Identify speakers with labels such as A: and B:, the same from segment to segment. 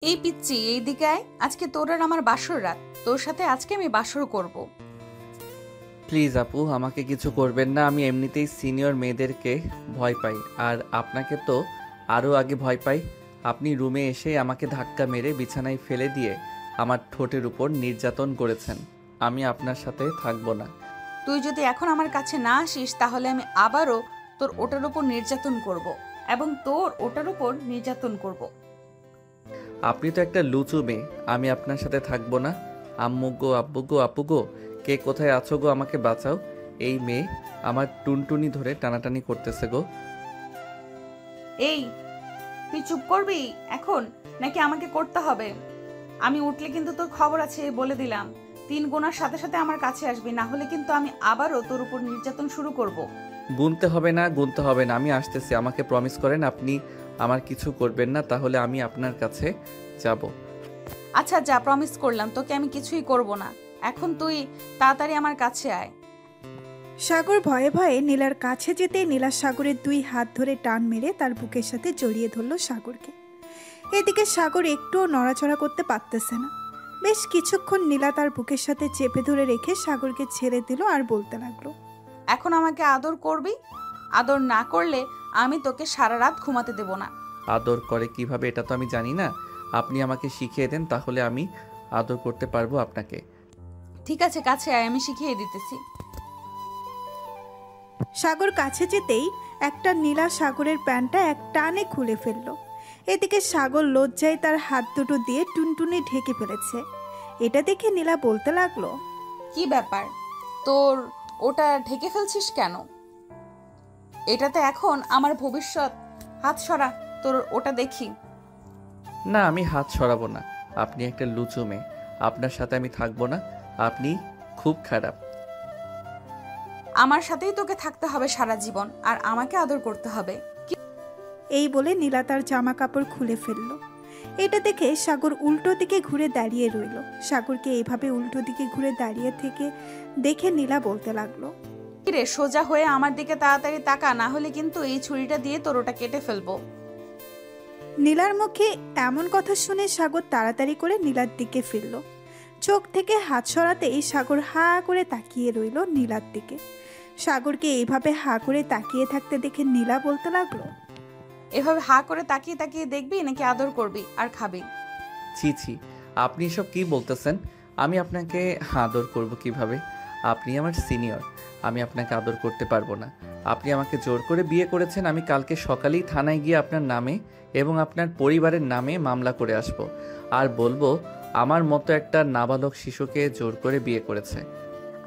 A: এই পিচ্চি এইদিকে আয়। আজকে তোর আর আমার বাসর রাত। তোর সাথে আজকে আমি বাসর করব।
B: প্লিজ আপু, আমাকে কিছু করবেন না। আমি এমনিতেই সিনিয়র মেয়েদেরকে ভয় পাই, আর আপনাকে তো আরও আগে ভয় পাই। আপনি রুমে এসে আমাকে ধাক্কা মেরে বিছানায় ফেলে দিয়ে আমার ঠোঁটের উপর নির্যাতন করেছেন। আমি আপনার সাথে থাকবো না।
A: তুই যদি এখন আমার কাছে না আসিস তাহলে আমি আবারও তোর ওটার উপর নির্যাতন করব এবং তোর ওটার উপর নির্যাতন করব।
B: আপনি তো একটা লুচু মেয়ে, আমি আপনার সাথে থাকবো না। আম্মু গো, আব্বু গো, আপু গো, কে কোথায় আছো গো, আমাকে বাঁচাও। এই মেয়ে আমার টুনটুনি ধরে টানাটানি করতেছে গো।
A: এই, তুই চুপ করবি এখন নাকি আমাকে করতে হবে? আমি উঠলে কিন্তু তোর খবর আছে, বলে দিলাম। 3 গোনার সাথে সাথে আমার কাছে আসবি, না হলে কিন্তু আমি আবারও তোর উপর নির্যাতন শুরু করব।
B: গুনতে হবে না, গুনতে হবে না, আমি আসতেছি। আমাকে প্রমিস করেন আপনি আমার কিছু করবেন না, তাহলে আমি আপনার কাছে যাব।
A: আচ্ছা যা, প্রমিস করলাম তোকে আমি কিছুই করব না। এখন তুই তাড়াতাড়ি আমার কাছে আয়।
C: সাগর ভয়ে ভয়ে নীলার কাছে যেতেই নীলা সাগরের 2 হাত ধরে টান মেরে তার বুকের সাথে জড়িয়ে ধরল সাগরকে। এদিকে সাগর একটুও নড়াচড়া করতে পারতেছে না। বেশ কিছুক্ষণ নীলা তার বুকের সাথে চেপে ধরে রেখে সাগরকে ছেড়ে দিল আর বলতে লাগলো,
A: এখন আমাকে আদর করবি? আদর না করলে আমি তোকে সারা রাত ঘুমাতে দেব না।
B: আদর করে কিভাবে এটা তো আমি জানি না। আপনি আমাকে শিখিয়ে দেন, তাহলে আমি আদর করতে পারবো আপনাকে।
A: ঠিক আছে, কাছে আয়, আমি শিখিয়ে দিতেছি।
C: সাগর কাছে যেতেই একটা নীলা সাগরের প্যান্টটা এক টানে খুলে ফেলল। এদিকে সাগর লজ্জায় তার হাত দুটো দিয়ে টুনটুনি ঢেকে ফেলেছে। এটা দেখে নীলা বলতে লাগলো,
A: কি ব্যাপার, তোর ওটা ঢেকে ফেলছিস কেন? এটাতে এখন আমার ভবিষ্যৎ। হাত সরা, তোর ওটা দেখি।
B: না, আমি হাত সরাবো না। আপনি একটা লুচু মেয়ে, আপনার সাথে আমি থাকবো না। আপনি খুব খারাপ।
A: আমার সাথেই তোকে থাকতে হবে সারা জীবন, আর আমাকে আদর করতে হবে।
C: এই বলে নীলা তার জামা কাপড় খুলে ফেলল। এটা দেখে সাগর উল্টো দিকে ঘুরে দাঁড়িয়ে রইল। সাগরকে এইভাবে উল্টো দিকে ঘুরে দাঁড়িয়ে থেকে দেখে নীলা বলতে লাগলো,
A: কিরে, সোজা হয়ে আমার দিকে তাড়াতাড়ি তাকা, না হলে কিন্তু এই ছুরিটা দিয়ে তোর ওটা কেটে ফেলবো।
C: নীলার মুখে এমন কথা শুনে সাগর তাড়াতাড়ি করে নীলার দিকে ফিরল। চোখ থেকে হাত সরাতেই সাগর হা করে তাকিয়ে রইল নীলার দিকে। সাগরকে এইভাবে হা করে তাকিয়ে থাকতে দেখে নীলা বলতে লাগলো,
A: এভাবে হা করে তাকিয়ে তাকিয়ে দেখবি নাকি আদর করবি আর খাবি?
B: ছি ছি, আপনি এসব কি বলতেছেন? আমি আপনাকে আদর করব কিভাবে? আপনি আমার সিনিয়র, আমি আপনাকে আদর করতে পারবো না। আপনি আমাকে জোর করে বিয়ে করেছেন। আমি কালকে সকালেই থানায় গিয়ে আপনার নামে এবং আপনার পরিবারের নামে মামলা করে আসব, আর বলবো আমার মতো একটা নাবালক শিশুকে জোর করে বিয়ে করেছে।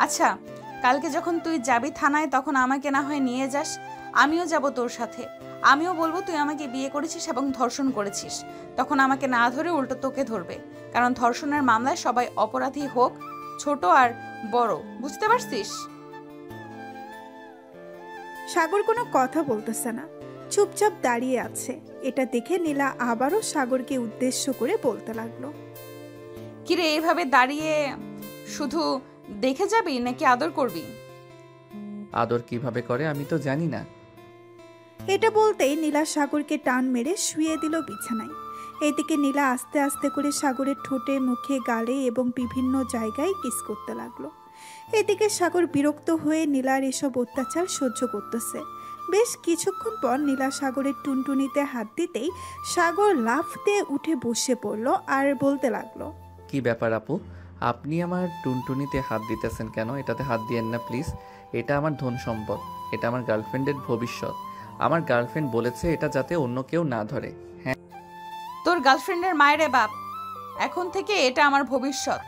A: আচ্ছা, কালকে যখন তুই যাবি থানায় তখন আমাকে না হয় নিয়ে যাস, আমিও যাব তোর সাথে। আমিও বলবো তুই আমাকে বিয়ে করেছিস এবং ধর্ষণ করেছিস। তখন আমাকে না ধরে উল্টো তোকে ধরবে, কারণ ধর্ষণের মামলায় সবাই অপরাধী, হোক ছোট আর বড়, বুঝতে পারছিস?
C: সাগর কোনো কথা বলতেছে না, চুপচাপ দাঁড়িয়ে আছে। এটা দেখে নীলা আবারও সাগরকে উদ্দেশ্য করে বলতে লাগলো,
A: কিরে, এইভাবে দাঁড়িয়ে শুধু দেখে যাবি নাকি আদর করবি?
B: আদর কিভাবে করে আমি তো জানি না।
C: এটা বলতেই নীলা সাগরকে টান মেরে শুয়ে দিল বিছানায়। এদিকে নীলা আস্তে আস্তে করে সাগরের ঠোঁটে, মুখে, গালে এবং বিভিন্ন জায়গায় কিস করতে লাগলো। এদিকে সাগর বিরক্ত হয়ে নীলার এসব অত্যাচার সহ্য করতেছে। বেশ কিছুক্ষণ পর নীলা সাগরের টুনটুনিতে হাত দিতেই সাগর লাফ দিয়ে উঠে বসে পড়ল আর বলতে লাগলো,
B: কি ব্যাপার আপু, আপনি আমার টুনটুনিতে হাত দিতেছেন কেন? এটাতে হাত দিয়েন না প্লিজ। এটা আমার ধন সম্পদ, এটা আমার গার্লফ্রেন্ডের ভবিষ্যৎ। আমার গার্লফ্রেন্ড বলেছে এটা যাতে অন্য কেউ না ধরে। হ্যাঁ,
A: তোর গার্লফ্রেন্ডের মায়েরে বাপ, এখন থেকে এটা আমার ভবিষ্যৎ।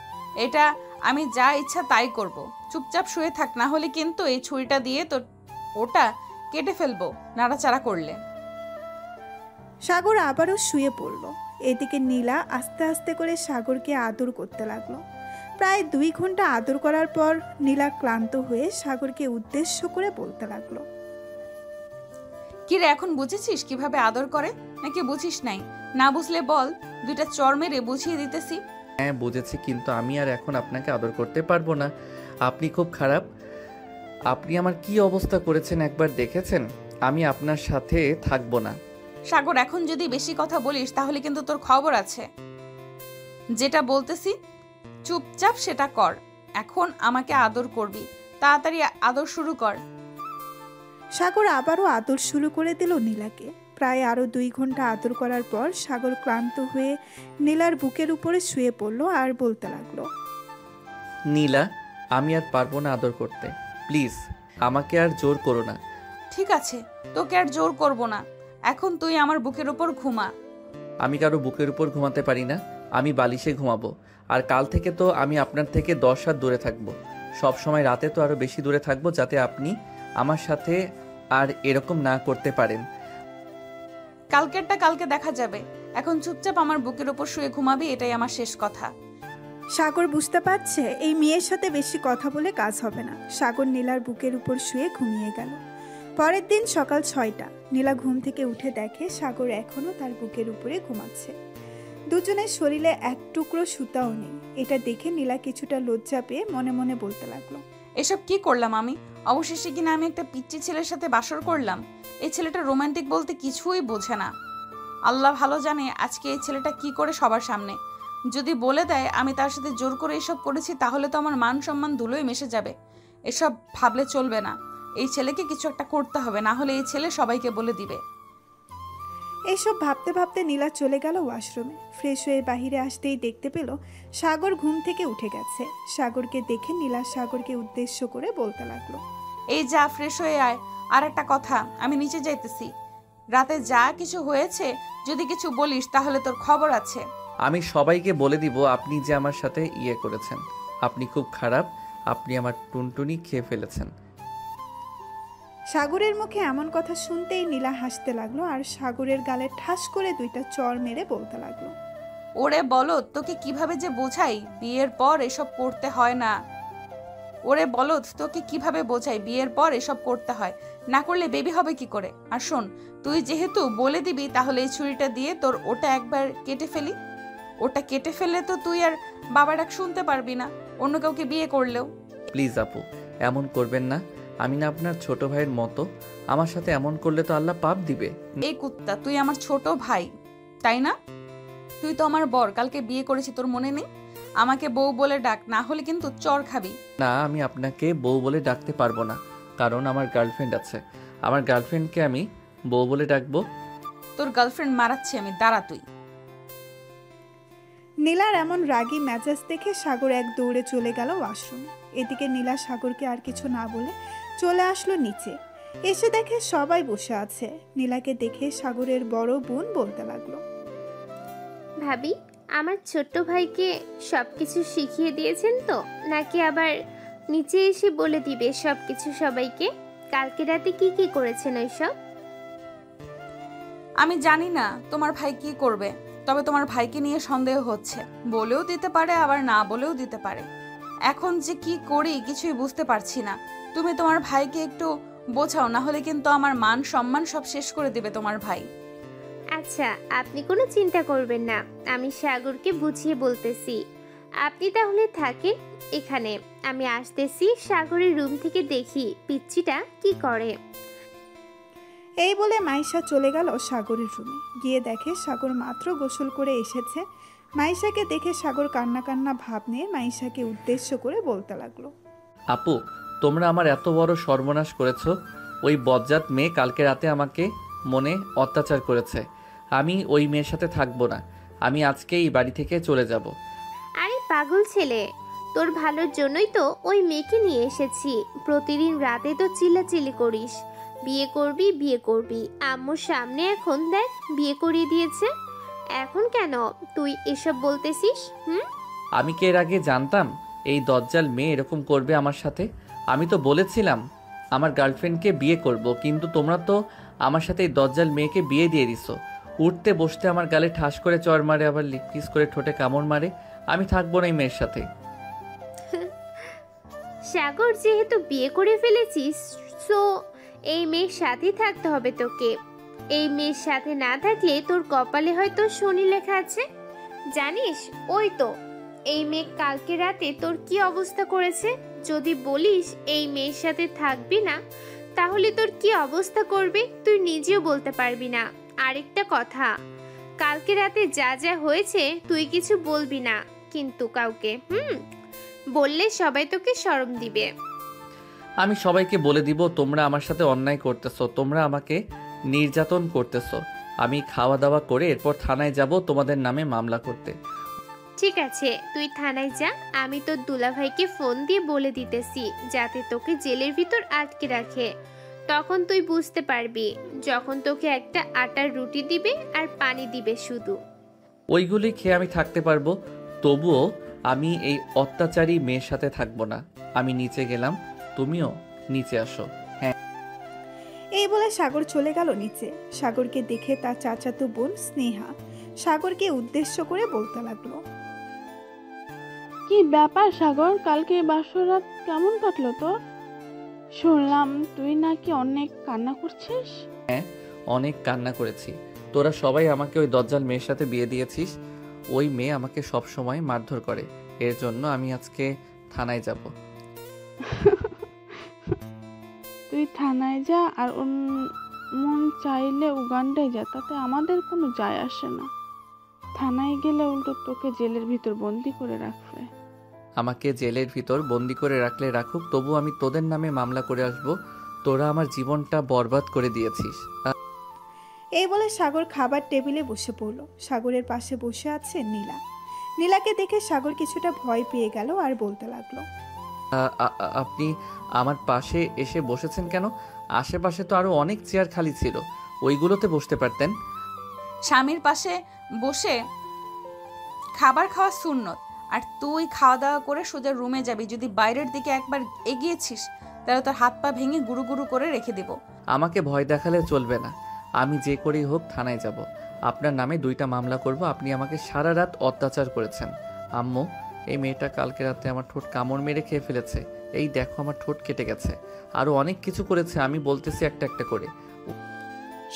A: এটা আমি যা ইচ্ছা তাই করব। চুপচাপ শুয়ে থাক, না হলে কিন্তু এই ছুরিটা দিয়ে তোর ওটা কেটে ফেলবো নাড়াচাড়া করলে।
C: সাগর আবারও শুয়ে পড়ল। এদিকে নীলা আস্তে আস্তে করে সাগরকে আদর করতে লাগলো। প্রায় 2 ঘন্টা আদর করার পর নীলা ক্লান্ত হয়ে সাগরকে উদ্দেশ্য করে বলতে লাগলো,
A: কিরে, এখন বুঝেছিস কিভাবে আদর করে নাকি বুঝিস নাই? না বুঝলে বল, 2টা চর মেরে বুঝিয়ে দিতেছি।
B: হ্যাঁ বুঝেছি, কিন্তু আমি আর এখন আপনাকে আদর করতে পারবো না। আপনি খুব খারাপ। আপনি আমার কি অবস্থা করেছেন একবার দেখেছেন? আমি আপনার সাথে থাকবো না।
A: সাগর, এখন যদি বেশি কথা বলিস তাহলে কিন্তু তোর খবর আছে। যেটা বলতেছি চুপচাপ সেটা কর। এখন আমাকে আদর করবি, তাড়াতাড়ি আদর শুরু কর।
C: সাগর আবারও আদর শুরু করে দিল নীলাকে। প্রায় আরও 2 ঘন্টা আদর করার পর সাগর ক্লান্ত হয়ে নীলার বুকের উপরে শুয়ে পড়ল আর বলতে লাগলো,
B: নীলা, আমি আর পারবো না আদর করতে। প্লিজ আমাকে আর জোর করো না।
A: ঠিক আছে, তোকে আর জোর করব না। এখন তুই আমার বুকের উপর ঘুমা।
B: আমি কারো বুকের উপর ঘুমাতে পারি না, আমি বালিশে ঘুমাবো। আর কাল থেকে তো আমি আপনার থেকে 10 হাত দূরে থাকবো। সব সময় রাতে তো আরো বেশি দূরে থাকবো, যাতে আপনি আমার সাথে আর এরকম না করতে পারেন।
A: কালকেরটা কালকে দেখা যাবে। এখন চুপচাপ আমার বুকের উপর শুয়ে ঘুমাবি, এটাই আমার শেষ কথা।
C: সাগর বুঝতে পারছে এই মেয়ের সাথে বেশি কথা বলে কাজ হবে না। সাগর নীলার বুকের উপর শুয়ে ঘুমিয়ে গেল। পরের দিন সকাল 6টা। নীলা ঘুম থেকে উঠে দেখে সাগর এখনো তার বুকের উপরে ঘুমাচ্ছে। দুজনের শরীরে এক টুকরো সুতাও নেই। এটা দেখে নীলা কিছুটা লজ্জা পেয়ে মনে মনে বলতে লাগলো,
A: এসব কি করলাম আমি? অবশেষে কিনা আমি একটা পিচ্চি ছেলের সাথে বাসর করলাম। এই ছেলেটা রোমান্টিক বলতে কিছুই বোঝে না। আল্লাহ ভালো জানে আজকে এই ছেলেটা কি করে সবার সামনে যদি বলে দেয় আমি তার সাথে জোর করে এসব করেছি, তাহলে তো আমার মান সম্মান ধুলোয় মিশে যাবে। এসব ভাবলে চলবে না। এই ছেলেকে কিছু একটা করতে হবে, না হলে এই ছেলে সবাইকে বলে দিবে।
C: এইসব ভাবতে ভাবতে নীলা চলে গেল ওয়াশরুমে। ফ্রেশ হয়ে বাহিরে আসতেই দেখতে পেল সাগর ঘুম থেকে উঠে গেছে। সাগরকে দেখে নীলা সাগরকে উদ্দেশ্য করে বলতে লাগলো,
A: এই যা, ফ্রেশ হয়ে আয়। আর একটা কথা, আমি নিচে যাইতেছি। রাতে যা কিছু হয়েছে যদি কিছু বলিস তাহলে তোর খবর আছে।
B: আমি সবাইকে বলে দিব আপনি যে আমার সাথে করেছেন। আপনি খুব খারাপ, আপনি আমার টুনটুনি খেয়ে ফেলেছেন।
C: সাগরের মুখে এমন কথা শুনতেই নীলা হাসতে লাগলো আর সাগরের গালে ঠাস করে 2টা চড় মেরে বলতে লাগলো,
A: ওরে বলদ, তোকে কিভাবে যে বোঝাই বিয়ের পর এসব করতে হয় না। ওরে বলদ, তোকে কিভাবে বোঝাই বিয়ের পর এসব করতে হয় না, করলে বেবি হবে কি করে। আর শোন, তুই যেহেতু বলে দিবি তাহলে এই ছুরিটা দিয়ে তোর ওটা একবার কেটে ফেলি। ওটা কেটে ফেললে তো তুই আর বাবার ডাক শুনতে পারবি না, অন্য কাউকে বিয়ে করলেও।
B: প্লিজ আপু, এমন করবেন না। আমি না আপনার ছোট ভাইয়ের মতো, আমার সাথে এমন করলে তো আল্লাহ পাপ দিবে।
A: এই কুত্তা, তুই আমার ছোট ভাই তাই না? তুই তো আমার বর, কালকে বিয়ে করেছি, তোর মনে নেই? আমাকে বউ বলে ডাক, না হলে কিন্তু চর খাবি।
B: না, আমি আপনাকে বউ বলে ডাকতে পারবো না, কারণ আমার গার্লফ্রেন্ড আছে। আমার গার্লফ্রেন্ডকে আমি বউ বলে ডাকবো?
A: তোর গার্লফ্রেন্ড মারাচ্ছি আমি, দাঁড়া তুই।
C: নীলার এমন রাগী মেজাজ দেখে সাগর এক দৌড়ে চলে গেল ওয়াশরুমে। এদিকে নীলা সাগরকে আর কিছু না বলে চলে আসলো নিচে। এসে দেখে সবাই বসে আছে। নীলাকে দেখে সাগরের বড় বোন বলতে লাগলো,
D: ভাবি, আমার ছোট্ট ভাইকে সব কিছু শিখিয়ে দিয়েছেন তো, নাকি আবার নিচে এসে বলে দিবে সব কিছু সবাইকে? কালকে রাতে কি কি করেছেন ওইসব?
A: আমি জানি না তোমার ভাই কি করবে, তবে তোমার ভাইকে নিয়ে সন্দেহ হচ্ছে। বলেও দিতে পারে, আবার না বলেও দিতে পারে। এখন যে কি করি কিছুই বুঝতে পারছি না। তুমি তোমার ভাইকে একটু বোঝাও, না হলে কিন্তু আমার মান সম্মান সব শেষ করে দেবে তোমার ভাই।
D: আচ্ছা, আপনি কোনো চিন্তা করবেন না, আমি সাগরকে বুঝিয়ে বলতেছি। আপনি তাহলে থাকেন এখানে, আমি আসতেছি। সাগরের রুম থেকে দেখি পিচ্চিটা কি করে।
C: এই বলে মাইশা চলে গেল সাগরের রুমে। গিয়ে দেখে সাগর মাত্র গোসল করে এসেছে। মাইশাকে দেখে সাগর কান্না কান্না ভাব নিয়ে মাইশাকে উদ্দেশ্য করে বলতে লাগলো,
B: আপু, তোমরা আমার এত বড় সর্বনাশ করেছো। ওই বজ্জাত মেয়ে কালকে রাতে আমাকে মনে অত্যাচার করেছে। আমি ওই মেয়ের সাথে থাকবো না। আমি আজকে এই বাড়ি থেকে চলে যাব।
D: আরে পাগল ছেলে, তোর ভালোর জন্যই তো ওই মেয়েকে নিয়ে এসেছি। প্রতিদিন রাতে তো চিল্লাচিল্লি করিস, বিয়ে করবি বিয়ে করবি। আম্মুর সামনে এখন দেখ বিয়ে করিয়ে দিয়েছে। এখন কেন তুই এসব বলতেছিস?
B: আমি কি এর আগে জানতাম এই দজ্জাল মেয়ে এরকম করবে আমার সাথে? আমি তো বলেছিলাম আমার গার্লফ্রেন্ডকে বিয়ে করব, কিন্তু তোমরা তো আমার সাথে এই দজ্জাল মেয়েকে বিয়ে দিয়ে দিছো। উঠতে বসতে আমার গালে ঠাস করে চড় মারে, আবার লিপ কিস করে ঠোঁটে কামড় মারে। আমি থাকবো না এই মেয়ের সাথে।
D: সাগর, যেহেতু বিয়ে করে ফেলেছিস, সো এই মেয়ের সাথেই থাকতে হবে তোকে। এই মেয়ের সাথে না থাকলে তোর কপালে হয়তো শনি লেখা আছে। জানিস, ওই তো এই মেয়ে কালকে রাতে তোর কি অবস্থা করেছে। যদি বলিস এই মেয়ের সাথে থাকবি না, তাহলে তোর কি অবস্থা করবে তুই নিজেও বলতে পারবি না। আরেকটা কথা, কালকে রাতে যা যা হয়েছে তুই কিছু বলবি না কিন্তু কাউকে, বললে সবাই তোকে শরম দিবে।
B: আমি সবাইকে বলে দিব তোমরা আমার সাথে অন্যায় করতেছো, তোমরা আমাকে নির্যাতন করতেছো। আমি খাওয়া দাওয়া করে এরপর থানায় যাব তোমাদের নামে মামলা করতে।
D: ঠিক আছে, তুই থানায় যা, আমি তোর দুলাভাইকে ফোন দিয়ে বলে দিতেছি যাতে তোকে জেলের ভিতর আটকে রাখে। তখন তুই বুঝতে পারবি যখন তোকে একটা আটার রুটি দিবে আর পানি দিবে শুধু।
B: ওইগুলি খেয়ে আমি থাকতে পারবো, তবুও আমি এই অত্যাচারী মেয়ের সাথে থাকবো না। আমি নিচে গেলাম, তুমিও নিচে আসো।
C: এই বলে সাগর চলে গেল নিচে। সাগরকে দেখে তার চাচাতো বোন স্নেহা সাগরকে উদ্দেশ্য করে বলতে লাগলো,
E: কি ব্যাপার সাগর, কালকে বাসর রাত কেমন কাটলো তোর? শুনলাম তুই নাকি অনেক কান্না করছিস।
B: অনেক কান্না করেছি। তোরা সবাই আমাকে ওই দজ্জাল মেয়ের সাথে বিয়ে দিয়েছিস। ওই মেয়ে আমাকে সব সময় মারধর করে, এর জন্য আমি আজকে থানায় যাব।
E: তুই থানায় যা আর মন চাইলে উগান্ডায় যা, তাতে আমাদের কোনো যায় আসে না। থানায় গেলে উল্টো তোকে জেলের ভিতর বন্দি করে রাখবে।
B: আমাকে জেলের ভিতর বন্দি করে রাখলে রাখুক, তবু আমি তোদের নামে মামলা করে আসব। তোরা আমার জীবনটা বরবাদ করে দিয়েছিস।
C: এই বলে সাগর খাবার টেবিলে বসে পড়ল। সাগরের পাশে বসে আছে নীলা। নীলাকে দেখে সাগর কিছুটা ভয় পেয়ে গেল আর বলতে লাগলো,
B: আপনি আমার পাশে এসে বসেছেন কেন? আশেপাশে তো আরো অনেক চেয়ার খালি ছিল, ওইগুলোতে বসতে পারতেন।
A: স্বামীর পাশে বসে খাবার খাওয়া সুন্নত, আর তুই খাওয়া দাওয়া করে সোজা রুমে যাবি। যদি বাইরের দিকে একবার এগিয়েছিস তাহলে তোর হাত পা ভেঙে গুরু গুরু করে রেখে দিব।
B: আমাকে ভয় দেখালে চলবে না। আমি যে করেই হোক থানায় যাব, আপনার নামে 2টা মামলা করব। আপনি আমাকে সারা রাত অত্যাচার করেছেন। আম্মু, এই মেয়েটা কালকে রাতে আমার ঠোঁট কামড় মেরে খেয়ে ফেলেছে। এই দেখো আমার ঠোঁট কেটে গেছে। আরো অনেক কিছু করেছে, আমি বলতেছি একটা একটা করে।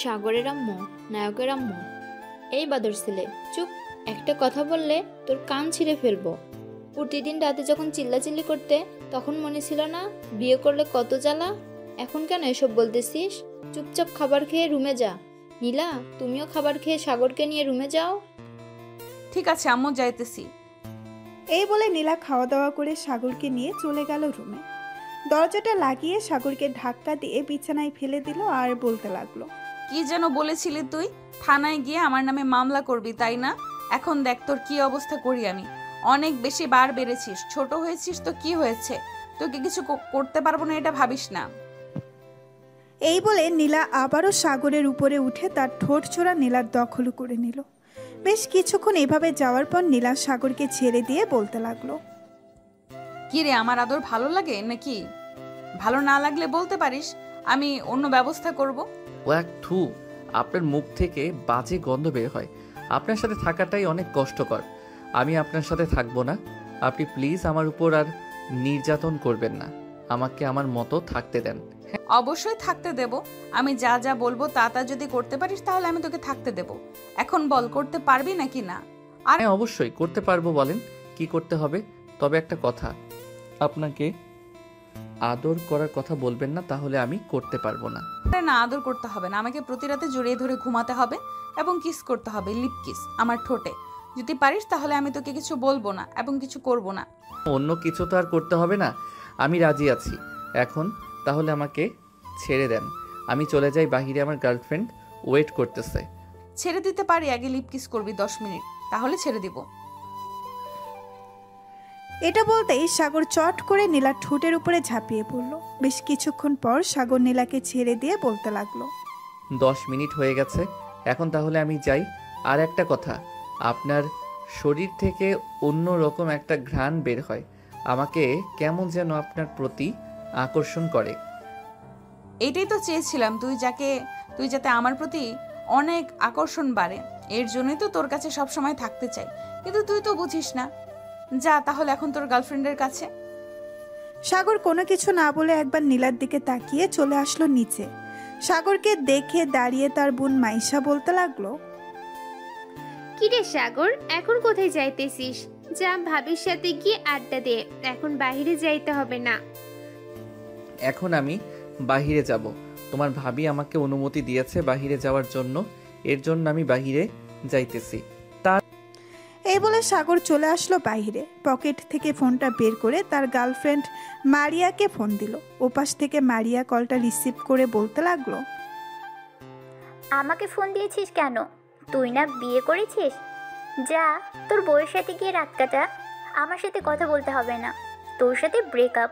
F: সাগরের আম্মু, নায়কের আম্মু। এই বাদর ছেলে, চুপ! একটা কথা বললে তোর কান ছিঁড়ে ফেলবো। প্রতিদিন রাতে যখন চিল্লাচিল্লি করতে তখন মনে ছিল না বিয়ে করলে কত জ্বালা? এখন কেন এসব বলতেছিস? চুপচাপ খাবার খেয়ে রুমে যা। নীলা, তুমিও খাবার খেয়ে সাগরকে নিয়ে রুমে যাও।
A: ঠিক আছে আম্মু, যাইতেছি।
C: এই বলে নীলা খাওয়া দাওয়া করে সাগরকে নিয়ে চলে গেল রুমে। দরজাটা লাগিয়ে সাগরকে ধাক্কা দিয়ে বিছানায় ফেলে দিল আর বলতে লাগলো,
A: কি যেন বলেছিলি তুই? থানায় গিয়ে আমার নামে মামলা করবি, তাই না? এখন দেখ তোর কি অবস্থা করি আমি। অনেক বেশি বার বেড়েছিস, ছোট হয়েছিস তো কি হয়েছে? তোকে কিছু করতে পারবো না এটা ভাবিস না।
C: এই বলে নীলা আবারও সাগরের উপরে উঠে তার ঠোঁট ছোড়া নীলার দখল করে নিল। বেশ কিছুক্ষণ এভাবে যাওয়ার পর নীলা সাগরকে ছেড়ে দিয়ে বলতে লাগলো,
A: কি রে, আমার আদর ভালো লাগে নাকি? ভালো না লাগলে বলতে পারিস, আমি অন্য ব্যবস্থা করব।
B: ও এক থু, আপনার মুখ থেকে বাজে গন্ধ বের হয়। আপনার সাথে থাকাটাই অনেক কষ্টকর। আমি আপনার সাথে থাকবো না। আপনি প্লিজ আমার উপর আর নির্যাতন করবেন না। আমাকে আমার মতো থাকতে দেন।
A: অবশ্যই থাকতে দেব। আমি যা যা বলবো তা তা যদি করতে পারিস তাহলে আমি তোকে থাকতে দেব। এখন বল, করতে পারবি নাকি না?
B: আর অবশ্যই করতে পারবো, বলেন কি করতে হবে। তবে একটা কথা, আপনাকে আদর করার কথা বলবেন না, তাহলে আমি করতে পারবো না।
A: না, আদর করতে হবে না। আমাকে প্রতি রাতে জড়িয়ে ধরে ঘুমাতে হবে এবং কিস করতে হবে, লিপ কিস আমার ঠোঁটে। যদি পারিস তাহলে আমি তোকে কিছু বলবো না এবং কিছু করব না।
B: অন্য কিছু তো আর করতে হবে না। আমি রাজি আছি। এখন তাহলে আমাকে ছেড়ে দেন, আমি চলে যাই বাহিরে। আমার গার্লফ্রেন্ড ওয়েট করতেছে।
A: ছেড়ে দিতে পারি, আগে লিপ কিস করবি 10 মিনিট, তাহলে ছেড়ে দিব।
C: এটা বলতেই সাগর চট করে নীলার ঠোঁটের উপরে ঝাঁপিয়ে পড়ল। বেশ কিছুক্ষণ পর সাগর নীলাকে ছেড়ে দিয়ে বলতে লাগলো,
B: 10 মিনিট হয়ে গেছে, এখন তাহলে আমি যাই। আর একটা কথা, আপনার শরীর থেকে অন্য রকম একটা ঘ্রাণ বের হয়। আমাকে কেমন যেন আপনার প্রতি আকর্ষণ করে।
A: এটাই তো চেয়েছিলাম, তুই যাতে আমার প্রতি অনেক আকর্ষণ বাড়ে। এর জন্যই তো তোর কাছে সব সময় থাকতে চাই, কিন্তু তুই তো বুঝিস না। যা তাহলে এখন তোর গার্লফ্রেন্ডের কাছে।
C: সাগর কোনো কিছু না বলে একবার নীলার দিকে তাকিয়ে চলে আসলো নিচে। সাগরকে দেখে দাঁড়িয়ে তার বোন মাইশা বলতে লাগলো,
D: কিরে সাগর, এখন কোথায় যাইতেছিস? যা ভাবির সাথে গিয়ে আড্ডা দে, এখন বাইরে যাইতে হবে না।
B: এখন আমি বাহিরে যাব। তোমার ভাবি আমাকে অনুমতি দিয়েছে বাহিরে যাওয়ার জন্য, এর জন্য আমি বাহিরে যাইতেছি।
C: এই বলে সাগর চলে আসলো বাইরে। পকেট থেকে ফোনটা বের করে তার গার্লফ্রেন্ড মারিয়াকে ফোন দিল। ওপাশ থেকে মারিয়া কলটা রিসিভ করে বলতে লাগলো,
G: আমাকে ফোন দিয়েছিস কেন? তুই না বিয়ে করেছিস? যা তোর বউয়ের সাথে গিয়ে রাত কাটা, আমার সাথে কথা বলতে হবে না। তোর সাথে ব্রেকআপ।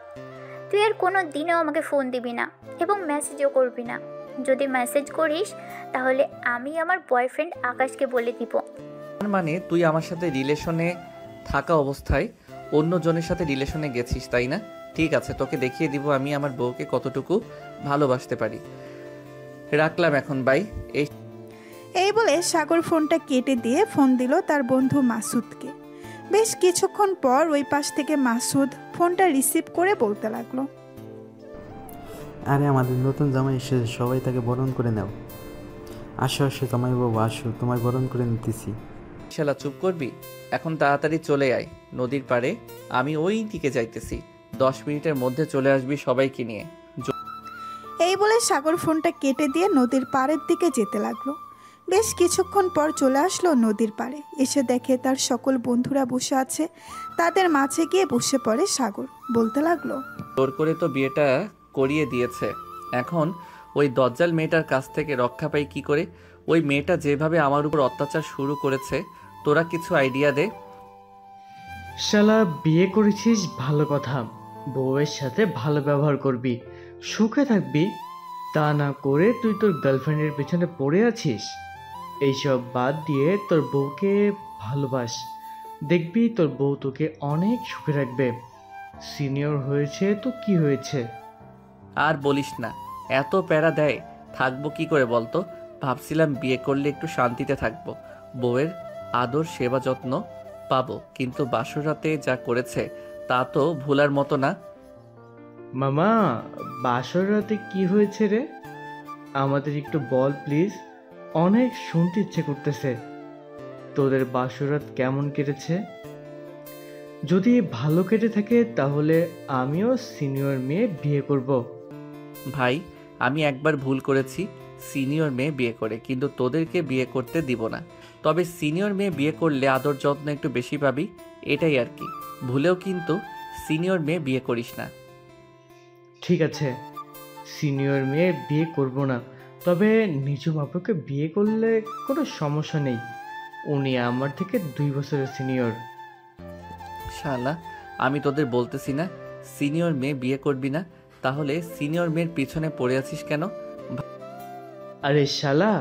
G: তুই আর কোনো দিনও আমাকে ফোন দিবি না এবং মেসেজও করবি না। যদি মেসেজ করিস তাহলে আমি আমার বয়ফ্রেন্ড আকাশকে বলে দিব।
B: তার মানে তুই আমার সাথে রিলেশনে থাকা অবস্থায় অন্য জনের সাথে রিলেশনে গেছিস, তাই না? ঠিক আছে, তোকে দেখিয়ে দিব আমি আমার বউকে কতটুকু ভালোবাসতে পারি। রাখলাম এখন, বাই।
C: এই বলে সাগর ফোনটা কেটে দিয়ে ফোন দিল তার বন্ধু মাসুদকে। বেশ কিছুক্ষণ পর ওই পাশ থেকে মাসুদ ফোনটা রিসিভ করে বলতে লাগলো,
H: আরে আমাদের নতুন জামাই এসেছে, সবাই তাকে বরণ করে নাও। আসো আসো জামাই বাবু আসো, তোমায় বরণ করে নিতেছি।
B: শালা চুপ করবি? এখন তাড়াতাড়ি চলে আয় নদীর পাড়ে, আমি ওই দিকে যাইতেছি। 10 মিনিটের মধ্যে চলে আসবি সবাইকে নিয়ে।
C: এই বলে সাগর ফোনটা কেটে দিয়ে নদীর পাড়ের দিকে যেতে লাগলো। বেশ কিছুক্ষণ পর চলে আসলো নদীর পাড়ে। এসে দেখে তার সকল বন্ধুরা বসে আছে। তাদের মাঝে গিয়ে বসে পড়ে সাগর। বলতে লাগলো,
B: জোর করে তো বিয়েটা করিয়ে দিয়েছে, এখন ওই দজ্জাল মেয়েটার কাছ থেকে রক্ষা পাই কি করে? ওই মেয়েটা যেভাবে আমার উপর অত্যাচার শুরু করেছে, তোরা কিছু আইডিয়া দে।
I: শালা বিয়ে করেছিস ভালো কথা, বউয়ের সাথে ভালো ব্যবহার করবি, সুখে থাকবি। তা না করে তুই তোর গার্লফ্রেন্ডের পেছনে পড়ে আছিস। এইসব বাদ দিয়ে তোর বউকে ভালোবাস, দেখবি তোর বউ তোকে অনেক সুখে রাখবে। সিনিয়র হয়েছে তো কি হয়েছে?
B: আর বলিস না, এত প্যারা দেয়, থাকবো কি করে বলতো? ভাবছিলাম বিয়ে করলে একটু শান্তিতে থাকবো, বউয়ের আদর সেবা যত্ন পাবো, কিন্তু বাসরাতে যা করেছে তা তো ভুলার মতো না।
I: মামা, বাসর রাতে কি হয়েছে রে? আমাদের একটু বল প্লিজ, অনেক শুনতে ইচ্ছে করতেছে। তোদের বাসর রাত কেমন কেটেছে? যদি ভালো কেটে থাকে তাহলে আমিও সিনিয়র মেয়ে বিয়ে করব।
B: ভাই, আমি একবার ভুল করেছি সিনিয়র মেয়ে বিয়ে করে, কিন্তু তোদেরকে বিয়ে করতে দিব না। তবে সিনিয়র মেয়ে বিয়ে করলে আদর যত্ন একটু বেশি পাবি, এটাই আর কি। ভুলেও কিন্তু সিনিয়র মেয়ে বিয়ে করিস না।
I: ঠিক আছে, সিনিয়র মেয়ে বিয়ে করব না, তবে নিজম আপুকে বিয়ে করলে কোনো সমস্যা নেই। উনি আমার থেকে 2 বছরের সিনিয়র।
B: শালা, আমি তোদের বলতেছি না সিনিয়র মেয়ে বিয়ে করবি না, তাহলে সিনিয়র মেয়ের পিছনে পড়ে আছিস কেন?
I: আরে শালা,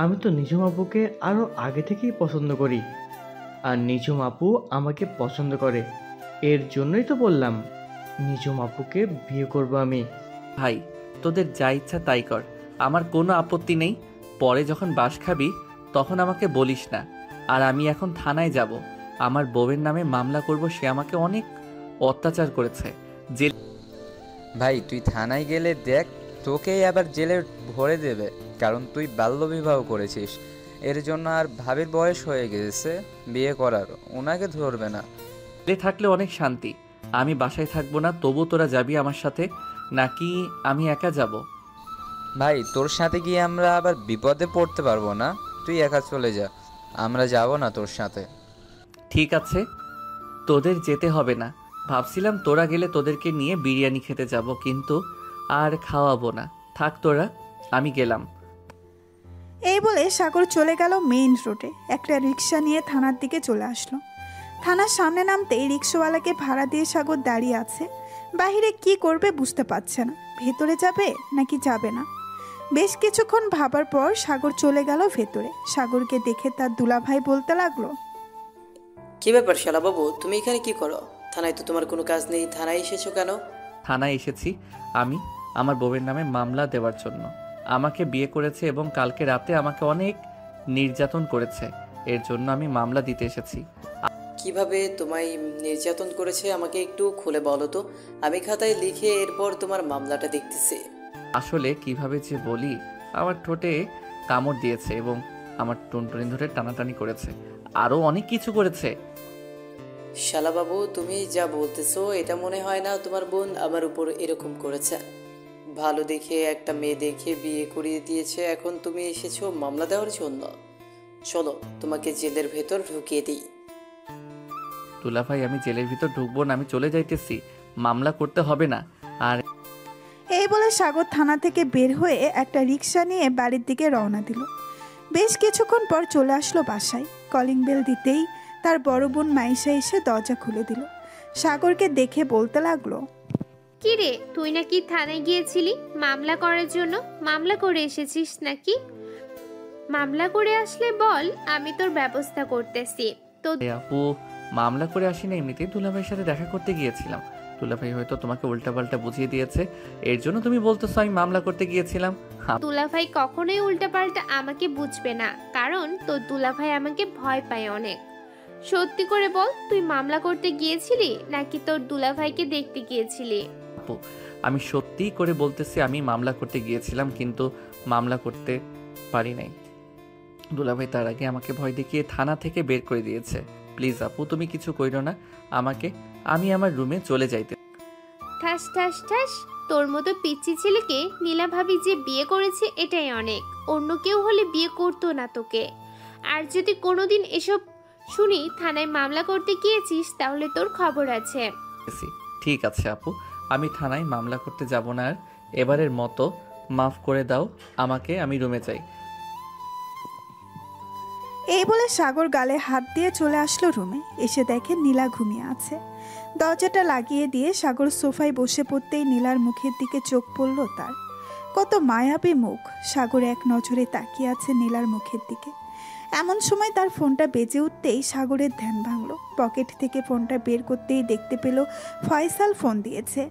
I: আমি তো নিজম আপুকে আরও আগে থেকেই পছন্দ করি, আর নিজম আপু আমাকে পছন্দ করে। এর জন্যই তো বললাম নিজম আপুকে বিয়ে করব আমি।
B: ভাই, তোদের যা ইচ্ছা তাই কর, আমার কোনো আপত্তি নেই। পরে যখন বাস খাবি তখন আমাকে বলিস না। আর আমি এখন থানায় যাব, আমার বউয়ের নামে মামলা করব, সে আমাকে অনেক অত্যাচার করেছে। জেল
J: ভাই তুই থানায় গেলে দেখ, তোকেই আবার জেলে ভরে দেবে, কারণ তুই বাল্যবিবাহ করেছিস। এর জন্য আর ভাবির বয়স হয়ে গেছে বিয়ে করার, ওনাকে ধরবে না।
B: জেলে থাকলে অনেক শান্তি, আমি বাসায় থাকবো না। তবু তোরা যাবি আমার সাথে, নাকি আমি একা যাব?
J: ভাই তোর সাথে গিয়ে আমরা আবার বিপদে পড়তে পারবো না, তুই একা চলে যা, আমরা যাব না তোর সাথে।
B: ঠিক আছে, তোদের যেতে হবে না। ভাবছিলাম তোরা গেলে তোদেরকে নিয়ে বিরিয়ানি খেতে যাব, কিন্তু আর খাওয়াবো না। থাক তোরা, আমি গেলাম।
C: এই বলে সাগর চলে গেল মেইন রোডে। একটা রিক্সা নিয়ে থানার দিকে চলে আসলো। থানার সামনে নামতেই রিক্সাওয়ালাকে ভাড়া দিয়ে সাগর দাঁড়িয়ে আছে। বাহিরে কি করবে বুঝতে পারছে না, ভেতরে যাবে নাকি যাবে না। বেশ কিছুক্ষণ ভাবার পর সাগর চলে গেল ভেতরে। সাগরকে দেখে তার দুলাভাই বলতে লাগলো,
K: কি ব্যাপার শালাবাবু, তুমি এখানে কি করো? থানায় তো তোমার কোনো কাজ নেই, থানায় এসেছো কেন?
B: থানায় এসেছি আমি আমার বউয়ের নামে মামলা দেওয়ার জন্য। আমাকে বিয়ে করেছে এবং কালকে রাতে আমাকে অনেক নির্যাতন করেছে, এর জন্য আমি মামলা দিতে এসেছি।
K: কিভাবে তোমায় নির্যাতন করেছে আমাকে একটু খুলে বলো তো, আমি খাতায় লিখে এরপর তোমার মামলাটা দেখতেছি।
B: আসলে কিভাবে যে বলি, আমার ঠোঁটে কামড় দিয়েছে এবং আমার টুনটুনি ধরে টানাটানি করেছে, আরও অনেক কিছু করেছে।
K: শালাবাবু, তুমি যা বলতেছো এটা মনে হয় না তোমার বোন আমার উপর এরকম করেছে। ভালো দেখে একটা মেয়ে দেখে বিয়ে করিয়ে দিয়েছে, এখন তুমি এসেছো মামলা দেওয়ার জন্য? চলো তোমাকে জেলের ভেতর ঢুকিয়ে দিই।
B: দুলাভাই আমি জেলের ভিতর ঢুকবো না, আমি চলে যাইতেছি, মামলা করতে হবে না। আর
C: এই বলে সাগর থানা থেকে বের হয়ে একটা রিক্সা নিয়ে বাড়ির দিকে রওনা দিল। বেশ কিছুক্ষণ পর চলে আসলো বাসায়। কলিং বেল দিতেই তার বড় বোন মাইশা এসে দরজা খুলে দিল। সাগরকে দেখে বলতে লাগলো,
D: কি রে, তুই নাকি থানায় গিয়েছিলি মামলা করার জন্য? মামলা করে এসেছিস নাকি? মামলা করে আসলে বল, আমি তোর ব্যবস্থা করতেছি। তো
B: আপু মামলা করে আসি না, এমনিতেই দুলাভাইয়ের সাথে দেখা করতে গিয়েছিলাম। দুলাভাই হয়তো তোমাকে উল্টাপাল্টা বুঝিয়ে দিয়েছে, এর জন্য তুমি বলতেছো আমি মামলা করতে গিয়েছিলাম।
D: দুলাভাই কখনোই উল্টাপাল্টা আমাকে বুঝবে না, কারণ তোর দুলাভাই আমাকে ভয় পায় অনেক। সত্যি করে বল, তুই মামলা করতে গিয়েছিলি নাকি তোর দুলাভাইকে দেখতে গিয়েছিলি?
B: আপু আমি সত্যি করে বলতেছি আমি মামলা করতে গিয়েছিলাম, কিন্তু মামলা করতে পারি নাই। দুলাভাই তার আগে আমাকে ভয় দেখিয়ে থানা থেকে বের করে দিয়েছে। প্লিজ আপু তুমি কিছু কইরো না আমাকে, আমি আমার রুমে চলে যাইতে।
D: ঠাস ঠাস ঠাস, তোর মতো পিচ্চি ছেলেকে নীলা ভাবি যে বিয়ে করেছে এটাই অনেক। অন্য কেউ হলে বিয়ে করতো না তোকে। আর যদি কোনোদিন এসব শুনি থানায় মামলা করতে গিয়েছিস, তাহলে তোর খবর আছে।
B: ঠিক আছে আপু, আমি থানায় মামলা করতে যাব না, আর এবারের মতো মাফ করে দাও আমাকে, আমি রুমে যাই।
C: এই বলে সাগর গালে হাত দিয়ে চলে আসলো রুমে। এসে দেখে নীলা ঘুমিয়ে আছে। দরজাটা লাগিয়ে দিয়ে সাগর সোফায় বসে পড়তেই নীলার মুখের দিকে চোখ পড়ল তার। কত মায়াবী মুখ। সাগর এক নজরে তাকিয়ে আছে নীলার মুখের দিকে। এমন সময় তার ফোনটা বেজে উঠতেই সাগরের ধ্যান ভাঙল। পকেট থেকে ফোনটা বের করতেই দেখতে পেল ফয়সাল ফোন দিয়েছে।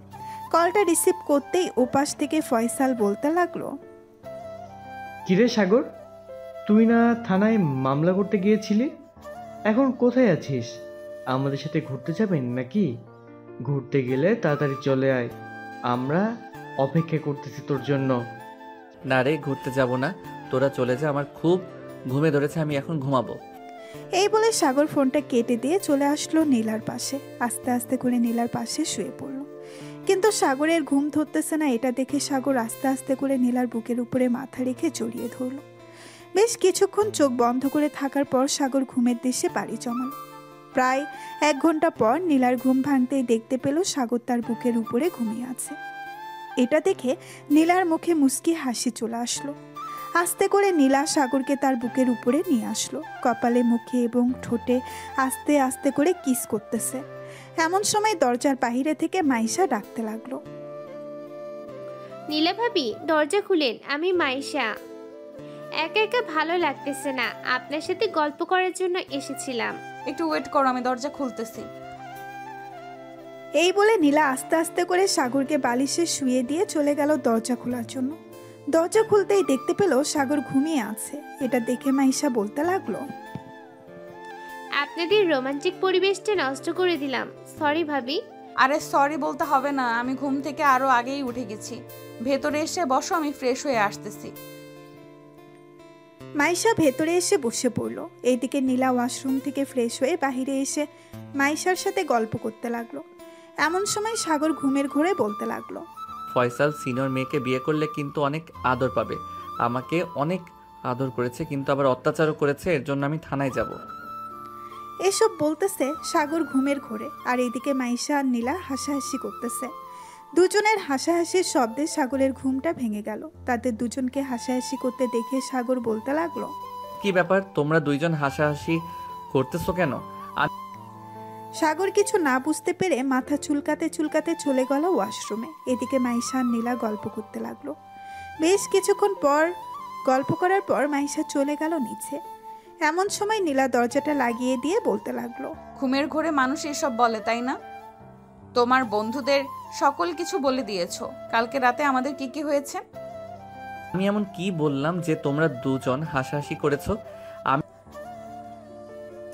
C: কলটা রিসিভ করতেই ওপাশ থেকে ফয়সাল বলতে লাগলো,
I: কিরে সাগর, তুই না থানায় মামলা করতে গিয়েছিলি? এখন কোথায় আছিস? আমাদের সাথে ঘুরতে যাবেন নাকি? ঘুরতে গেলে তাড়াতাড়ি চলে আয়, আমরা অপেক্ষা করতেছি তোর জন্য।
B: না রে, ঘুরতে যাব না, তোরা চলে যা, আমার খুব ঘুমে ধরেছে, আমি এখন ঘুমাবো।
C: এই বলে সাগর ফোনটা কেটে দিয়ে চলে আসলো নীলার পাশে। আস্তে আস্তে করে নীলার পাশে শুয়ে পড়ল। কিন্তু সাগরের ঘুম ধরতেছে না, এটা দেখে সাগর আস্তে আস্তে করে নীলার বুকের উপরে মাথা রেখে জড়িয়ে ধরল। বেশ কিছুক্ষণ চোখ বন্ধ করে থাকার পর সাগর ঘুমের দেশে পাড়ি জমাল। প্রায় 1 ঘন্টা পর নীলার ঘুম ভাঙতেই দেখতে পেল সাগর তার বুকের উপরে ঘুমিয়ে আছে। এটা দেখে নীলার মুখে মুচকি হাসি চলে আসলো। আস্তে করে নীলা সাগরকে তার বুকের উপরে নিয়ে আসলো। কপালে, মুখে এবং ঠোঁটে আস্তে আস্তে করে কিস করতেছে। এমন সময় দরজার বাহিরে থেকে মাইশা ডাকতে লাগলো,
D: নীলা ভাবি দরজা খুলেন, আমি মাইশা। একা একা ভালো লাগতেছে না, আপনার সাথে গল্প করার জন্য এসেছিলাম।
A: একটু ওয়েট করো, আমি দরজা খুলতেছি।
C: এই বলে নীলা আস্তে আস্তে করে সাগরকে বালিশে শুয়ে দিয়ে চলে গেল দরজা খোলার জন্য। দরজা খুলতেই দেখতে পেল সাগর ঘুমিয়ে আছে। এটা দেখে মাইশা বলতে লাগলো,
D: আপনাদের রোমান্টিক পরিবেশটা নষ্ট করে দিলাম, সরি ভাবি।
A: আরে সরি বলতে হবে না, আমি ঘুম থেকে আরো আগেই উঠে গেছি। ভেতরে এসে বসো, আমি ফ্রেশ হয়ে আসতেছি।
C: মাইশা ভেতরে এসে বসে পড়ল। এইদিকে নীলা ওয়াশরুম থেকে ফ্রেশ হয়ে বাহিরে এসে মাইশার সাথে গল্প করতে লাগলো। এমন সময় সাগর ঘুমের ঘোরে বলতে লাগলো,
B: ফয়সাল সিনিয়র মেয়েকে বিয়ে করলে কিন্তু অনেক আদর পাবে। আমাকে অনেক আদর করেছে, কিন্তু আবার অত্যাচারও করেছে, এর জন্য আমি থানায় যাব।
C: এসব বলতেছে সাগর ঘুমের ঘোরে। আর এইদিকে মাইশা আর নীলা হাসাহাসি করতেছে। দুজনের হাসাহাসির শব্দে সাগরের ঘুমটা ভেঙে গেল। তাদের দুজনকে হাসাহাসি করতে দেখে সাগর বলতে লাগলো,
B: কি ব্যাপার, তোমরা দুইজন হাসাহাসি করতেছো কেন?
C: সাগর কিছু না বুঝতে পেরে মাথা চুলকাতে চুলকাতে চলে গেল ওয়াশরুমে। এদিকে মাইশা আর নীলা গল্প করতে লাগলো। বেশ কিছুক্ষণ পর গল্প করার পর মাইশা চলে গেল নিচে। এমন সময় নীলা দরজাটা লাগিয়ে দিয়ে বলতে লাগলো,
A: ঘুমের ঘোরে মানুষ এসব বলে, তাই না? তোমার বন্ধুদের সকল কিছু বলে দিয়েছো কালকে রাতে আমাদের কি কি হয়েছে।
B: আমি এমন কি বললাম যে তোমরা দুজন হাসাহাসি করেছো? আমি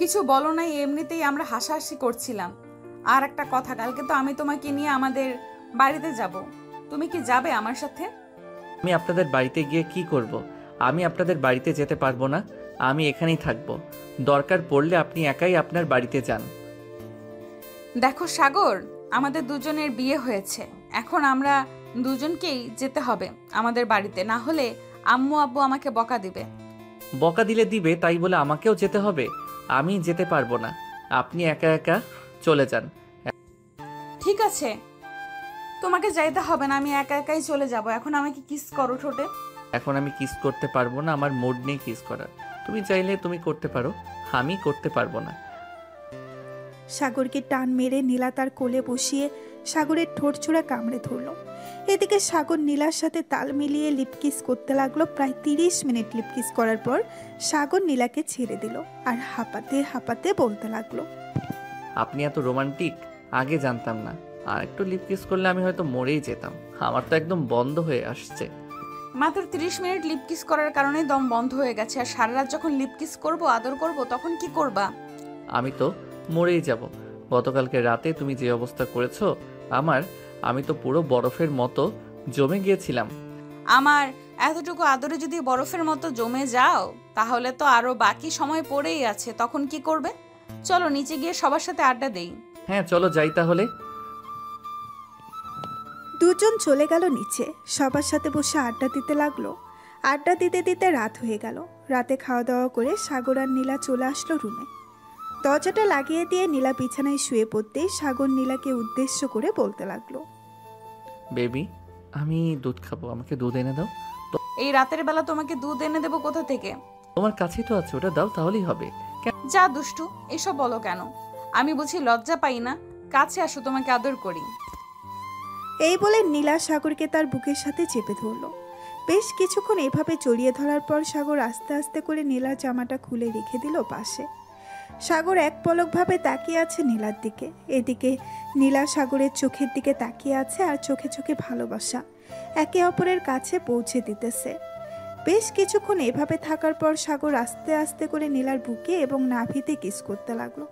A: কিছু বলো নাই, এমনিতেই আমরা হাসাহাসি করছিলাম। আর একটা কথা, কালকে তো আমি তোমাকে নিয়ে আমাদের বাড়িতে যাব, তুমি কি যাবে আমার সাথে?
B: আমি আপনাদের বাড়িতে গিয়ে কি করব? আমি আপনাদের বাড়িতে যেতে পারবো না, আমি এখানেই থাকবো। দরকার পড়লে আপনি একাই আপনার বাড়িতে যান।
A: দেখো সাগর, আমাদের দুজনের বিয়ে হয়েছে, এখন আমরা দুজনকেই যেতে হবে আমাদের বাড়িতে, না হলে আম্মু আব্বু আমাকে বকা দিবে।
B: বকা দিলে দিবে তাই বলে আমাকেও যেতে হবে? আমি যেতে পারবো না, আপনি একা একা চলে যান।
A: ঠিক আছে, তোমাকে যাইতে হবে না, আমি একা একাই চলে যাব। এখন আমাকে কিস করো ঠোঁটে।
B: এখন আমি কিস করতে পারবো না, আমার মুড নেই কিস করার। তুমি চাইলে তুমি করতে পারো, আমি করতে পারবো না।
C: সাগরকে টান মেরে নীলা তার কোলে বসিয়ে সাগরের ঠোঁট ছোড়া কামড়ে ধরল। এদিকে সাগর নীলার সাথে তাল মিলিয়ে লিপকিস করতে লাগলো। প্রায় 30 মিনিট লিপকিস করার পর সাগর নীলাকে ছেড়ে দিল আর হাঁপাতে হাঁপাতে বলতে লাগলো,
B: আপনি এত রোমান্টিক, আগে জানতাম না। আর একটু লিপ কিস করলে আমি হয়তো মরেই যেতাম। আমার তো একদম বন্ধ হয়ে আসছে।
A: মাত্র 30 মিনিট লিপ কিস করার কারণে দম বন্ধ হয়ে গেছে। আর সারা রাত যখন লিপ কিস করবো, আদর করব, তখন কি করবা?
B: আমি তো মরেই যাব। গতকালকে রাতে তুমি যে অবস্থা করেছো আমি তো পুরো বরফের মতো জমে গিয়েছিলাম।
A: আমার এতটুকু আদরে যদি বরফের মতো জমে যাও, তাহলে তো আরো বাকি সময় পড়েই আছে। তখন কি করবে? চলো নিচে গিয়ে সবার সাথে আড্ডা দেই।
B: হ্যাঁ চলো যাই তাহলে।
C: দুজন চলে গেল নিচে, সবার সাথে বসে আড্ডা দিতে লাগলো। আড্ডা দিতে দিতে রাত হয়ে গেল। রাতে খাওয়া দাওয়া করে সাগর আর নীলা চলে আসলো রুমে। দরজাটা লাগিয়ে দিয়ে নীলা বিছানায় শুয়ে পড়তেই সাগর নীলাকে উদ্দেশ্য করে বলতে লাগলো,
B: বেবি আমি দুধ খাবো, আমাকে দুধ এনে দাও।
A: এই রাতের বেলা তোমাকে দুধ এনে দেবো কোথা থেকে?
B: তোমার কাছেই তো আছে, ওটা দাও তাহলেই হবে।
A: যা দুষ্টু, এসব বলো কেন? আমি বুঝি লজ্জা পাই না? কাছে আসো, তোমাকে আদর করি।
C: এই বলে নীলা সাগরকে তার বুকের সাথে চেপে ধরল। বেশ কিছুক্ষণ এভাবে জড়িয়ে ধরার পর সাগর আস্তে আস্তে করে নীলার জামাটা খুলে রেখে দিল পাশে। সাগর এক পলকভাবে তাকিয়ে আছে নীলার দিকে। এদিকে নীলা সাগরের চোখের দিকে তাকিয়ে আছে আর চোখে চোখে ভালোবাসা একে অপরের কাছে পৌঁছে দিতেছে। বেশ কিছুক্ষণ এভাবে থাকার পর সাগর আস্তে আস্তে করে নীলার বুকে এবং নাভিতে কিস করতে লাগলো।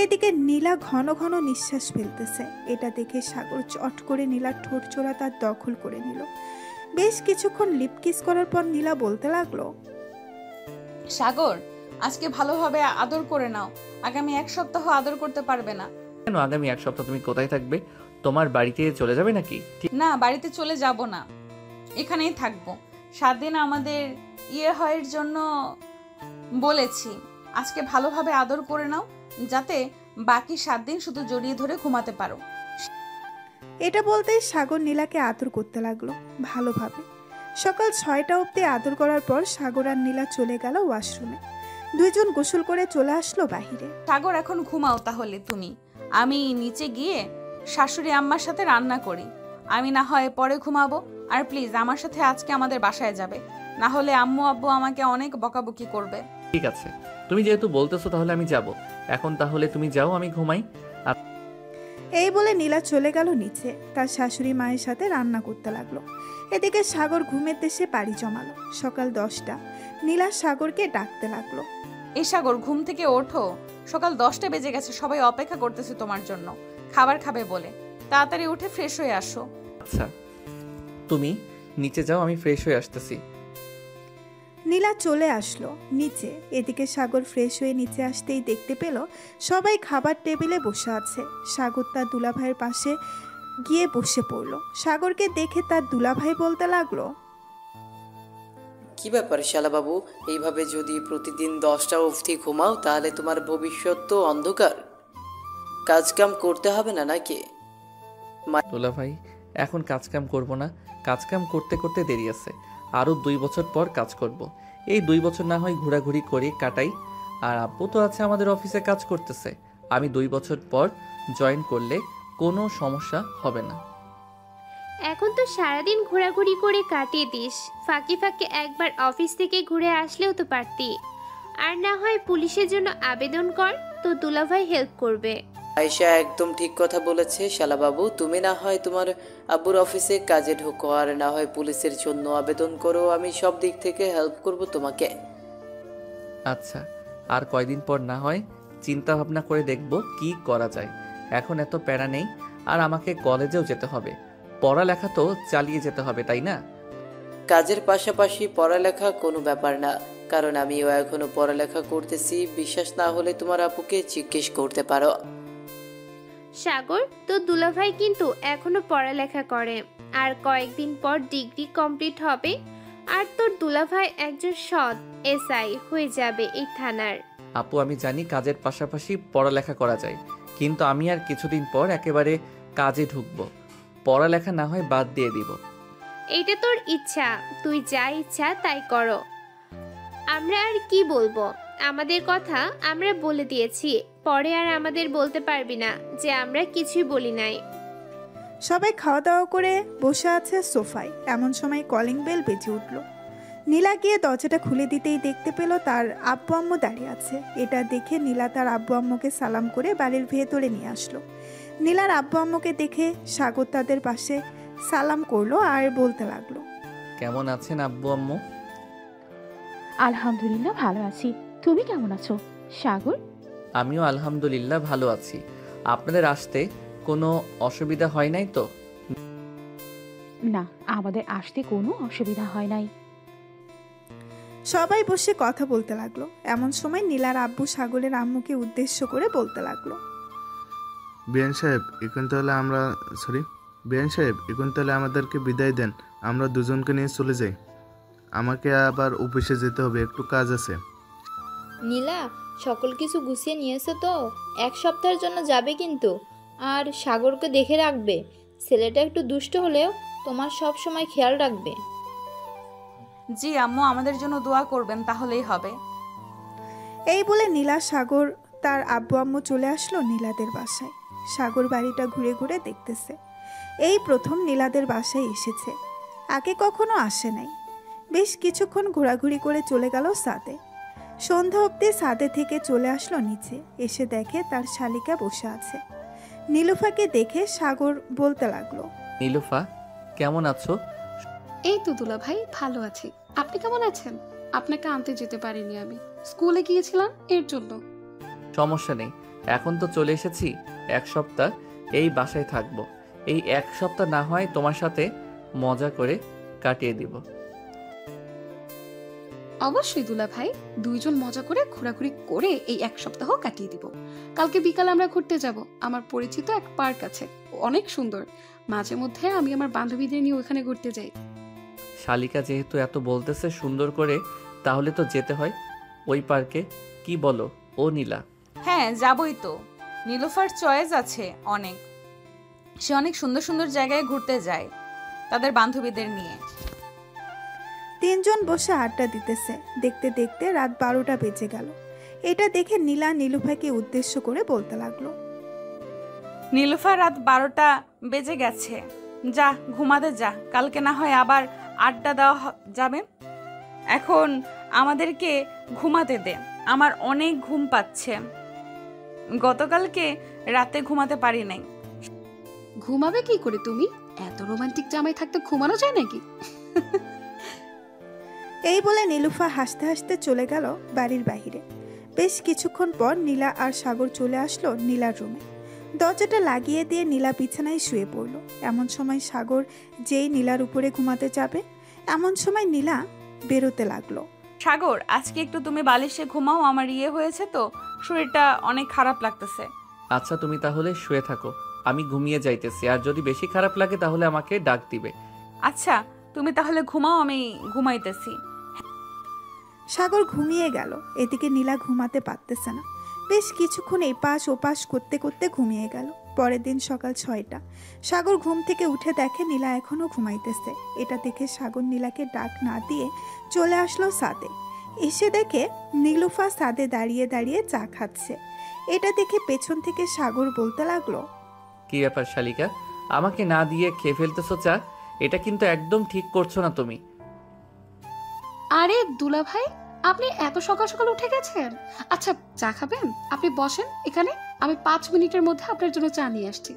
C: এদিকে নীলা ঘন ঘন নিঃশ্বাস ফেলতেছে। এটা দেখে সাগর চট করে নীলার ঠোঁট চোরা তার দখল করে নিল। বেশ কিছুক্ষণ লিপ কিস করার পর নীলা বলতে লাগলো,
A: সাগর, আজকে ভালোভাবে আদর করে নাও। আগামী 1 সপ্তাহ আদর করতে পারবে না।
B: কেন? আগামী 1 সপ্তাহ তুমি কোথায় থাকবে? তোমার বাড়িতে চলে যাবে নাকি?
A: না, বাড়িতে চলে যাব না, এখানেই থাকবো। 7 দিন আমাদের হওয়ার জন্য বলেছি। আজকে ভালোভাবে আদর করে নাও, যাতে বাকি 7 দিন শুধু জড়িয়ে ধরে ঘুমাতে পারো।
C: এটা বলতেই সাগর নীলাকে আদর করতে লাগলো ভালোভাবে। সকাল 6টা অবধি আদর করার পর সাগর আর নীলা চলে গেল ওয়াশরুমে। দুইজন গোসল করে চলে আসলো বাহিরে।
A: সাগর, এখন ঘুমাও তাহলে তুমি। আমি নিচে গিয়ে শাশুড়ি আম্মার সাথে রান্না করি। আমি না হয় পরে ঘুমাবো। আর প্লিজ আমার সাথে আজকে আমাদের বাসায় যাবে, না হলে আম্মু আব্বু আমাকে অনেক বকাবকি করবে।
B: ঠিক আছে, তুমি যেহেতু বলতেছো তাহলে আমি যাব। এখন তাহলে তুমি যাও, আমি ঘুমাই।
C: এই বলে নীলা চলে গেল নিচে, তার শাশুড়ি মায়ের সাথে রান্না করতে লাগলো। এদিকে সাগর ঘুমের দেশে পাড়ি জমালো। সকাল 10টা, নীলা সাগরকে ডাকতে লাগলো,
A: এই সাগর, ঘুম থেকে ওঠো। সকাল 10টা বেজে গেছে, সবাই অপেক্ষা করতেছে তোমার জন্য খাবার খাবে বলে। তাড়াতাড়ি উঠে ফ্রেশ হয়ে আসো।
B: আচ্ছা, তুমি নিচে যাও, আমি ফ্রেশ হয়ে আসতেছি।
C: নীলা চলে আসলো নিচে। এদিকে সাগর ফ্রেশ হয়ে নিচে আসতেই দেখতে পেল সবাই খাবার টেবিলে বসে আছে। সাগর তার দুলাভাইয়ের পাশে গিয়ে বসে পড়ল। সাগরকে দেখে তার দুলাভাই বলতে লাগলো,
K: কি ব্যাপার শালাবাবু, এইভাবে যদি প্রতিদিন 10টা অবধি ঘুমাও তাহলে তোমার ভবিষ্যৎ তো অন্ধকার। কাজকাম করতে হবে না নাকি?
B: দুলা ভাই, এখন কাজকাম করব না। কাজকাম করতে করতে দেরি আছে, আরও 2 বছর পর কাজ করব। এই 2 বছর না হয় ঘোরাঘুরি করে কাটাই। আর আব্বু তো আছে আমাদের অফিসে কাজ করতেছে। আমি 2 বছর পর জয়েন করলে কোনো সমস্যা হবে না।
D: এখন তো সারাদিন ঘোরাঘুরি করে কাটিয়ে দিস, ফাঁকে ফাঁকে একবার অফিস থেকে ঘুরে আসলেও তো পারতি। আর না হয় পুলিশের জন্য আবেদন কর, তো দুলাভাই হেল্প করবে।
K: আয়শা একদম ঠিক কথা বলেছে শালাবাবু। তুমি না হয় তোমার আব্বুর অফিসে কাজে ঢোকো, আর না হয় পুলিশের জন্য আবেদন করো। আমি সব দিক থেকে হেল্প করব তোমাকে।
B: আচ্ছা, আর কয়দিন পর না হয় চিন্তা ভাবনা করে দেখব কি করা যায়। এখন এত প্যারা নেই। আর আমাকে কলেজেও যেতে হবে, পড়ালেখা তো চালিয়ে যেতে হবে, তাই না?
K: কাজের পাশাপাশি পড়ালেখা কোনো ব্যাপার না, কারণ আমিও এখনো পড়ালেখা করতেছি। বিশ্বাস না হলে তোমার আপুকে জিজ্ঞেস করতে পারো।
D: সাগর, তোর দুলাভাই কিন্তু এখনো পড়ালেখা করে, আর কয়েকদিন পর ডিগ্রি কমপ্লিট হবে। আর তোর দুলাভাই একজন সৎ এসআই হয়ে যাবে এই থানার।
B: আপু আমি জানি কাজের পাশাপাশি পড়ালেখা করা যায়, কিন্তু আমি আর কিছুদিন পর একেবারে কাজে ঢুকবো। পড়ালেখা না হয় বাদ দিয়ে দিব।
D: এইটা তোর ইচ্ছা, তুই যা ইচ্ছা তাই করো। আমরা আর কি বলবো, আমাদের কথা আমরা বলে দিয়েছি, পরে আর আমাদের বলতে পারবি না যে আমরা কিছুই বলি নাই।
C: সবাই খাওয়া দাওয়া করে বসে আছে সোফায়। এমন সময় কলিং বেল বেজে উঠল। নীলা গিয়ে দরজাটা খুলে দিতেই দেখতে পেল তার আব্বু আম্মু দাঁড়িয়ে আছে। এটা দেখে নীলা তার আব্বু আম্মুকে সালাম করে বাড়ির ভেতরে নিয়ে আসলো। নীলার আব্বু আম্মুকে দেখে সাগর তাদের পাশে সালাম করলো আর বলতে লাগলো,
B: কেমন আছেন আব্বু আম্মু?
L: আলহামদুলিল্লাহ ভালো আছি, তুমি কেমন আছো সাগর?
B: আমিও আলহামদুলিল্লাহ ভালো আছি। আপনাদের আসতে কোনো অসুবিধা হয় নাই তো?
L: না, আমাদের আসতে কোনো অসুবিধা হয় নাই।
C: সবাই বসে কথা বলতে লাগলো। এমন সময় নীলার আব্বু সাগরের আম্মুকে উদ্দেশ্য করে বলতে লাগলো,
M: বিয়ান সাহেব এখন তাহলে আমাদেরকে বিদায় দেন, আমরা দুজনকে নিয়ে চলে যাই। আমাকে আবার অফিসে যেতে হবে, একটু কাজ আছে।
F: নীলা সকল কিছু গুছিয়ে নিয়েছে তো? 1 সপ্তাহের জন্য যাবে কিন্তু। আর সাগরকে দেখে রাখবে, ছেলেটা একটু দুষ্ট হলেও তোমার সব সময় খেয়াল রাখবে।
A: জি আম্মু, আমাদের জন্য দোয়া করবেন, তাহলেই হবে।
C: এই বলে নীলা সাগর তার আব্বু আম্মু চলে আসলো নীলাদের বাসায়। সাগর বাড়িটা ঘুরে ঘুরে দেখতেছে। এই প্রথম নীলাদের বাসায় এসেছে, আগে কখনো আসে নাই। বেশ কিছুক্ষণ ঘোরাঘুরি করে চলে গেল ছাদে। সন্ধ্যা অবধি ছাদে থেকে চলে আসলো নিচে। এসে দেখে তার শালিকা বসে আছে। নীলুফাকে দেখে সাগর বলতে লাগলো,
B: নীলুফা কেমন আছো?
N: এই তো দুলা ভাই, ভালো আছি। আপনি কেমন আছেন? আপনাকে আনতে যেতে পারিনি, আমি স্কুলে গিয়েছিলাম এর জন্য।
B: সমস্যা নেই, এখন তো চলে এসেছি। 1 সপ্তাহ এই বাসায় থাকবো। এই 1 সপ্তাহ না হয় তোমার সাথে মজা করে কাটিয়ে দিব।
N: অবশ্যই দুলা ভাই, দুইজন মজা করে ঘোরাঘুরি করে এই 1 সপ্তাহ কাটিয়ে দিব। কালকে বিকালে আমরা ঘুরতে যাব। আমার পরিচিত এক পার্ক আছে, অনেক সুন্দর। মাঝে মধ্যে আমি আমার বান্ধবীদের নিয়ে ওখানে ঘুরতে যাই।
B: শালিকা যেহেতু এত বলতেছে সুন্দর করে, তাহলে তো যেতে হয় ওই পার্কে। কি বলো ও নীলা?
A: হ্যাঁ যাবই তো। নীলুফার চয়েস আছে অনেক, সে অনেক সুন্দর সুন্দর জায়গায় ঘুরতে যায় তাদের বান্ধবীদের নিয়ে।
C: তিনজন বসে আড্ডা দিতেছে। দেখতে দেখতে রাত 12টা বেজে গেল। এটা দেখে নীলা নীলুফাকে উদ্দেশ্য করে বলতে লাগলো,
A: নীলুফা, রাত 12টা বেজে গেছে, যা ঘুমাতে যা, কালকে না হয় আবার আড্ডা দেওয়া যাবে। এখন আমাদেরকে ঘুমাতে দে, আমার অনেক ঘুম পাচ্ছে। গতকালকে রাতে ঘুমাতে পারি নাই।
N: ঘুমাবে কি করে তুমি? এত রোমান্টিক জামাই থাকতে ঘুমানো যায় নাকি?
C: এই বলে নীলুফা হাসতে হাসতে চলে গেল বাড়ির বাহিরে। বেশ কিছুক্ষণ পর নীলা আর সাগর চলে আসলো নীলার রুমে। দরজাটা লাগিয়ে দিয়ে নীলা বিছানায় শুয়ে পড়ল। এমন সময় সাগর যেই নীলার উপরে ঘুমাতে যাবে, এমন সময় নীলা বেরোতে লাগলো।
A: সাগর, আজকে একটু তুমি বালিশে ঘুমাও, আমার হয়েছে তো, শরীরটা অনেক খারাপ লাগতেছে।
B: আচ্ছা তুমি তাহলে শুয়ে থাকো, আমি ঘুমিয়ে যাইতেছি। আর যদি বেশি খারাপ লাগে তাহলে আমাকে ডাক দিবে।
A: আচ্ছা তুমি তাহলে ঘুমাও, আমি ঘুমাইতেছি।
C: সাগর ঘুমিয়ে গেল। এদিকে নীলা ঘুমাতে পারতেছে না। বেশ কিছুক্ষণ এপাশ ওপাশ করতে করতে ঘুমিয়ে গেল। পরের দিন সকাল 6টা। সাগর ঘুম থেকে উঠে দেখে নীলা এখনো ঘুমাইতেছে। এটা দেখে সাগর নীলাকে ডাক না দিয়ে চলে আসলো ছাদে। এসে দেখে নীলুফা ছাদে দাঁড়িয়ে দাঁড়িয়ে চা খাচ্ছে। এটা দেখে পেছন থেকে সাগর বলতে লাগলো,
B: কি ব্যাপার শালিকা, আমাকে না দিয়ে খেয়ে ফেলতেছো চা? এটা কিন্তু একদম ঠিক করছো না তুমি।
N: আরে দুলা ভাই, আপনি এত সকাল সকাল উঠে গেছেন? আচ্ছা চা খাবেন? আপনি বসেন এখানে, আমি 5 মিনিটের মধ্যে আপনার জন্য চা নিয়ে আসছি।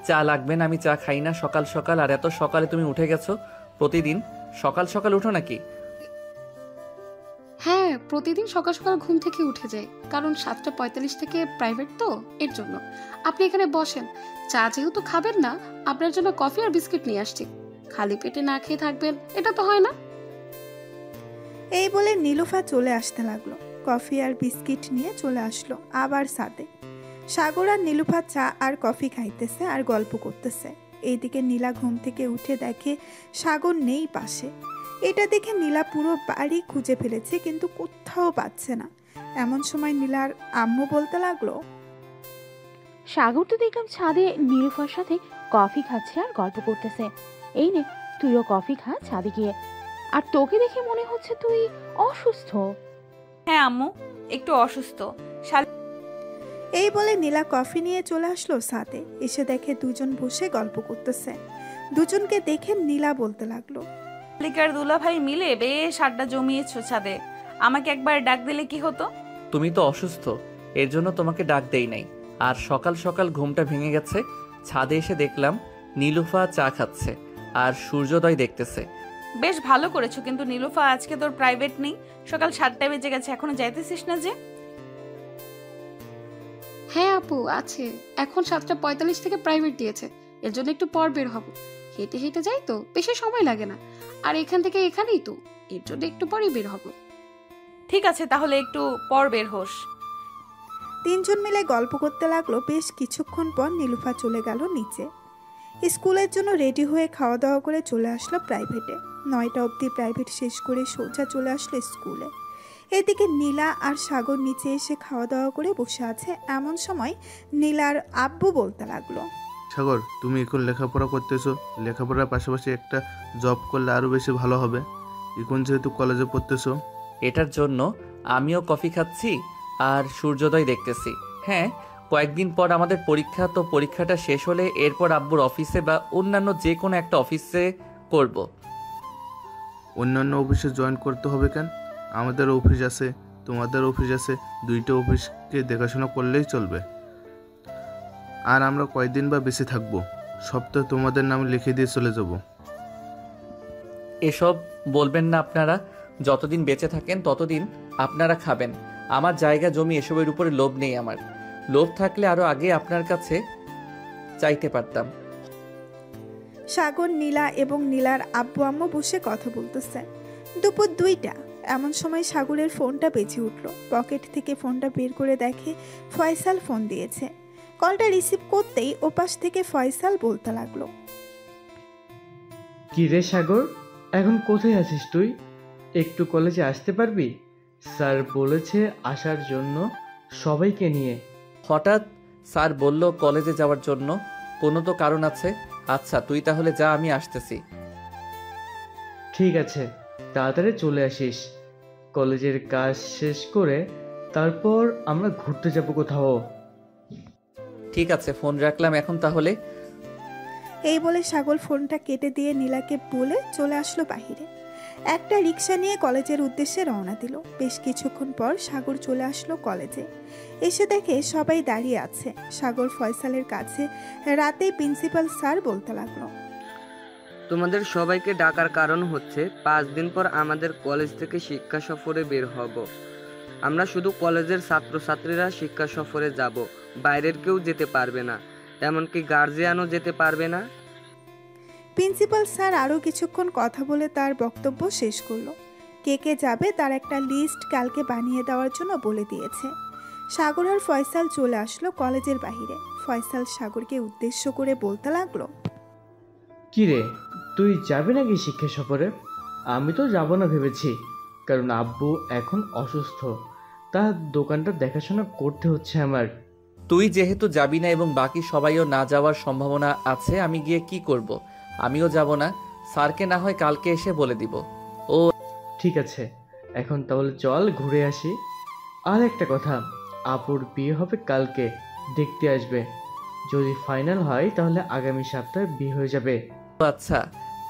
B: চা লাগবে না, আমি চা খাই না সকাল সকাল। আর এত সকালে তুমি উঠে গেছো? প্রতিদিন সকাল সকাল উঠো নাকি?
N: হ্যাঁ, প্রতিদিন সকাল সকাল ঘুম থেকে উঠে যাই, কারণ 7:45 থেকে প্রাইভেট তো, এর জন্য। আপনি এখানে বসেন, চা যেহেতু খাবেন না, আপনার জন্য কফি আর বিস্কিট নিয়ে আসছি। খালি পেটে না খেয়ে থাকবেন, এটা তো হয় না।
C: এই বলে নীলুফা চলে আসতে লাগলো। কফি আর বিস্কিট নিয়ে চলে আসলো আবার ছাদে। সাগর আর নীলুফা চা আর কফি খাইতেছে আর গল্প করতেছে। এইদিকে নীলা ঘুম থেকে উঠে দেখে সাগর নেই পাশে। এটা দেখে নীলা পুরো বাড়ি খুঁজে ফেলেছে কিন্তু কোথাও পাচ্ছে না। এমন সময় নীলার আম্মু বলতে লাগলো,
L: সাগর তো দেখলাম ছাদে নীলুফার সাথে কফি খাচ্ছে আর গল্প করতেছে। এই নে, তুইও কফি খা ছাদে গিয়ে। আর তোকে দেখে মনে হচ্ছে তুই অসুস্থ।
A: হ্যাঁ আম্মু, একটু অসুস্থ।
C: এই বলে নীলা কফি নিয়ে চলে আসলো ছাদে। এসে দেখে দুজন বসে গল্প করতেছে। দুজনকে দেখে নীলা বলতে লাগলো,
A: শালিকার দুলা ভাই মিলে বেশ আড্ডা জমিয়েছো ছাদে। আমাকে একবার ডাক দিলে কি হতো?
B: তুমি তো অসুস্থ, এর জন্য তোমাকে ডাক দেই নাই। আর সকাল সকাল ঘুমটা ভেঙে গেছে, ছাদে এসে দেখলাম নীলুফা চা খাচ্ছে আর সূর্যোদয় দেখতেছে।
A: বেশ ভালো করেছো, কিন্তু নীলুফা আজকে তোর প্রাইভেট নেই। সকাল 7টায় বেজে গেছে, এখনো যাইতেছিস না যে?
N: হ্যাঁ আপু আছে, এখন 7:45 থেকে প্রাইভেট দিয়েছে, এর জন্য একটু পর বের হব। হেঁটে হেঁটে যাই তো, বেশি সময় লাগে না। আর এখান থেকে এখানেই তো, এর জন্য একটু পরেই বের হব।
A: ঠিক আছে, তাহলে একটু পর বের হোস।
C: তিনজন মিলে গল্প করতে লাগলো। বেশ কিছুক্ষণ পর নীলুফা চলে গেল নিচে। স্কুলের জন্য রেডি হয়ে খাওয়া দাওয়া করে চলে আসলো প্রাইভেটে। 9টা অবধি প্রাইভেট শেষ করে সোজা চলে আসলো স্কুলে। এদিকে নীলা আর সাগর নিচে এসে খাওয়া দাওয়া করে বসে আছে। এমন সময় নীলার আব্বু বলতে লাগলো,
M: সাগর, তুমি এখন লেখাপড়া করতেছো, লেখাপড়ার পাশাপাশি একটা জব করলে আরও বেশি ভালো হবে। এখন যেহেতু কলেজে পড়তেছো।
B: এটার জন্য আমিও কফি খাচ্ছি আর সূর্যোদয় দেখতেছি। হ্যাঁ, কয়েকদিন পর আমাদের পরীক্ষা, তো পরীক্ষাটা শেষ হলে এরপর আব্বুর অফিসে বা অন্যান্য যে কোনো একটা অফিসে করব।
M: অন্যান্য অফিসে জয়েন করতে হবে কেন? আমাদের অফিস আছে, তোমাদের অফিস আছে, দুইটা অফিসকে দেখাশোনা করলেই চলবে। আর আমরা কয়দিন বা বেশি থাকবো, সপ্তাহে তোমাদের নামে লিখে দিয়ে চলে যাব।
B: এসব বলবেন না আপনারা। যতদিন বেঁচে থাকেন ততদিন আপনারা খাবেন। আমার জায়গা জমি এসবের উপরে লোভ নেই আমার। লোভ থাকলে আরো আগে আপনার কাছে চাইতে পারতাম।
C: সাগর, নীলা এবং নীলার আব্বু আম্মু বসে কথা বলতেছে। দুপুর 2টা। এমন সময় সাগরের ফোনটা বেজে উঠল। পকেট থেকে ফোনটা বের করে দেখে ফয়সাল ফোন দিয়েছে। কলটা রিসিভ করতেই ওপাশ থেকে ফয়সাল বলতে লাগলো,
I: কি রে সাগর, এখন কোথায় আছিস তুই? একটু কলেজে আসতে পারবি? স্যার বলেছে আসার জন্য সবাইকে নিয়ে।
B: হঠাৎ স্যার বলল কলেজে যাওয়ার জন্য, কোনো তো কারণ আছে। আচ্ছা তুই তাহলে যা, আমি আসতেছি।
I: ঠিক আছে, তাড়াতাড়ি চলে আসিস। কলেজের কাজ শেষ করে তারপর আমরা ঘুরতে যাব কোথাও।
B: ঠিক আছে, ফোন রাখলাম এখন তাহলে।
C: এই বলে সাগর ফোনটা কেটে দিয়ে নীলাকে বলে চলে আসলো বাহিরে। একটা রিক্সা নিয়ে কলেজের উদ্দেশ্যে রওনা দিল। বেশ কিছুক্ষণ পর সাগর চলে আসলো কলেজে। এসে দেখে সবাই দাঁড়িয়ে আছে। সাগর ফয়সালের কাছে রাতেই প্রিন্সিপাল স্যার বলতে লাগলো,
O: তোমাদের সবাইকে ডাকার কারণ হচ্ছে 5 দিন পর আমাদের কলেজ থেকে শিক্ষা সফরে বের হব। আমরা শুধু কলেজের ছাত্রছাত্রীরা শিক্ষা সফরে যাব, বাইরের কেউ যেতে পারবে না, এমনকি গার্জিয়ানও যেতে পারবে না।
C: প্রিন্সিপাল স্যার আরও কিছুক্ষণ কথা বলে তার বক্তব্য শেষ করলো। কে কে যাবে তার একটা লিস্ট কালকে বানিয়ে দেওয়ার জন্য বলে দিয়েছে। সাগর আর ফয়সাল চলে আসলো কলেজের বাইরে। ফয়সাল সাগরকে উদ্দেশ্য করে বলতে লাগলো,
I: কি রে, তুই যাবি নাকি শিক্ষা সফরে? আমি তো যাব না ভেবেছি, কারণ আব্বু এখন অসুস্থ, তার দোকানটা দেখাশোনা করতে হচ্ছে আমার।
B: তুই যেহেতু যাবি না এবং বাকি সবাইও না যাওয়ার সম্ভাবনা আছে, আমি গিয়ে কি করব? আমিও যাব না। স্যারকে না হয় কালকে এসে বলে দিব। ও
I: ঠিক আছে, এখন তাহলে চল ঘুরে আসি। আর একটা কথা, আপুর বিয়ে হবে কালকে, দেখতে আসবে। যদি ফাইনাল হয় তাহলে আগামী সপ্তাহে বিয়ে হয়ে যাবে।
B: আচ্ছা,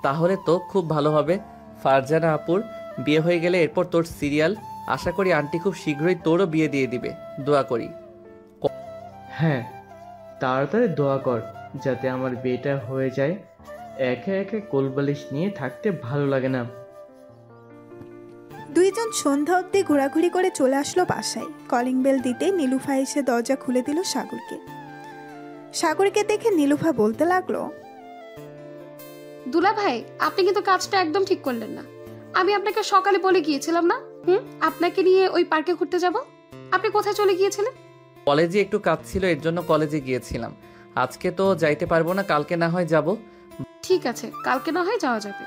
B: তাহলে তো খুব ভালো হবে। ফারজানা আপুর বিয়ে হয়ে গেলে এরপর তোর সিরিয়াল। আশা করি আন্টি খুব শীঘ্রই তোরও বিয়ে দিয়ে দিবে, দোয়া করি।
I: হ্যাঁ, তাড়াতাড়ি দোয়া কর যাতে আমার বিয়েটা হয়ে যায়। একে একে কোলবালিশ নিয়ে থাকতে ভালো লাগে না।
C: দুইজন সন্ধ্যা অবধি ঘোরাঘুরি করে চলে আসলো বাসায়। কলিং বেল দিতে নীলুফা এসে দরজা খুলে দিল সাগরকে। সাগরকে দেখে নীলুফা বলতে লাগলো,
N: দুলা ভাই, আপনি কিন্তু কাজটা একদম ঠিক করলেন না। আমি আপনাকে সকালে বলে গিয়েছিলাম না আপনাকে নিয়ে ওই পার্কে ঘুরতে যাব? আপনি কোথায় চলে গিয়েছিলেন?
B: কলেজে একটু কাজ ছিল, এর জন্য কলেজে গিয়েছিলাম। আজকে তো যাইতে পারবো না, কালকে না হয় যাব।
N: ঠিক আছে, কালকে না হয় যাওয়া যাবে।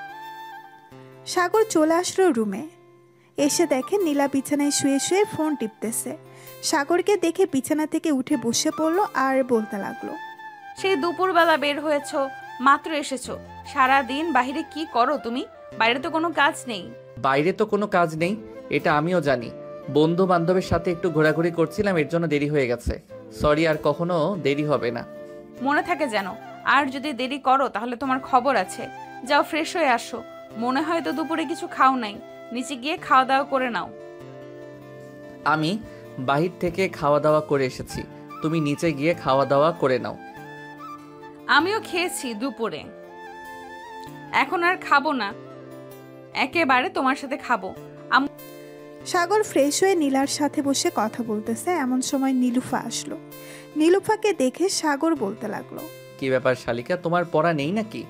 C: সাগর চলে আসলো রুমে। এসে দেখে নীলা বিছানায় শুয়ে শুয়ে ফোন টিপতেছে। সাগরকে দেখে বিছানা থেকে উঠে বসে পড়লো আর বলতে লাগলো,
A: সেই দুপুরবেলা বের হয়েছো, মাত্র এসেছো, সারা দিন বাইরে কি করো তুমি? বাইরে তো কোনো কাজ নেই।
B: বাইরে তো কোনো কাজ নেই, এটা আমিও জানি। বন্ধু বান্ধবের সাথে একটু ঘোরাঘুরি করছিলাম, এর জন্য দেরি হয়ে গেছে। সরি, আর কখনো দেরি হবে না।
A: মনে থাকে যেন, আর যদি দেরি করো তাহলে তোমার খবর আছে। যাও ফ্রেশ হয়ে আসো। মনে হয় তো দুপুরে কিছু খাও নাই, নিচে গিয়ে খাওয়া দাওয়া করে নাও।
B: আমি বাহির থেকে খাওয়া দাওয়া করে এসেছি, তুমি নিচে গিয়ে খাওয়া দাওয়া করে নাও।
A: আমিও খেয়েছি দুপুরে, এখন আর খাবো না, একেবারে তোমার সাথে খাবো।
C: সাগর ফ্রেশ হয়ে নীলার সাথে বসে কথা বলতেছে, এমন সময় নীলুফা আসলো। নীলুফাকে দেখে সাগর বলতে লাগলো,
B: কি ব্যাপার শালিকা, তোমার পড়া নেই নাকি?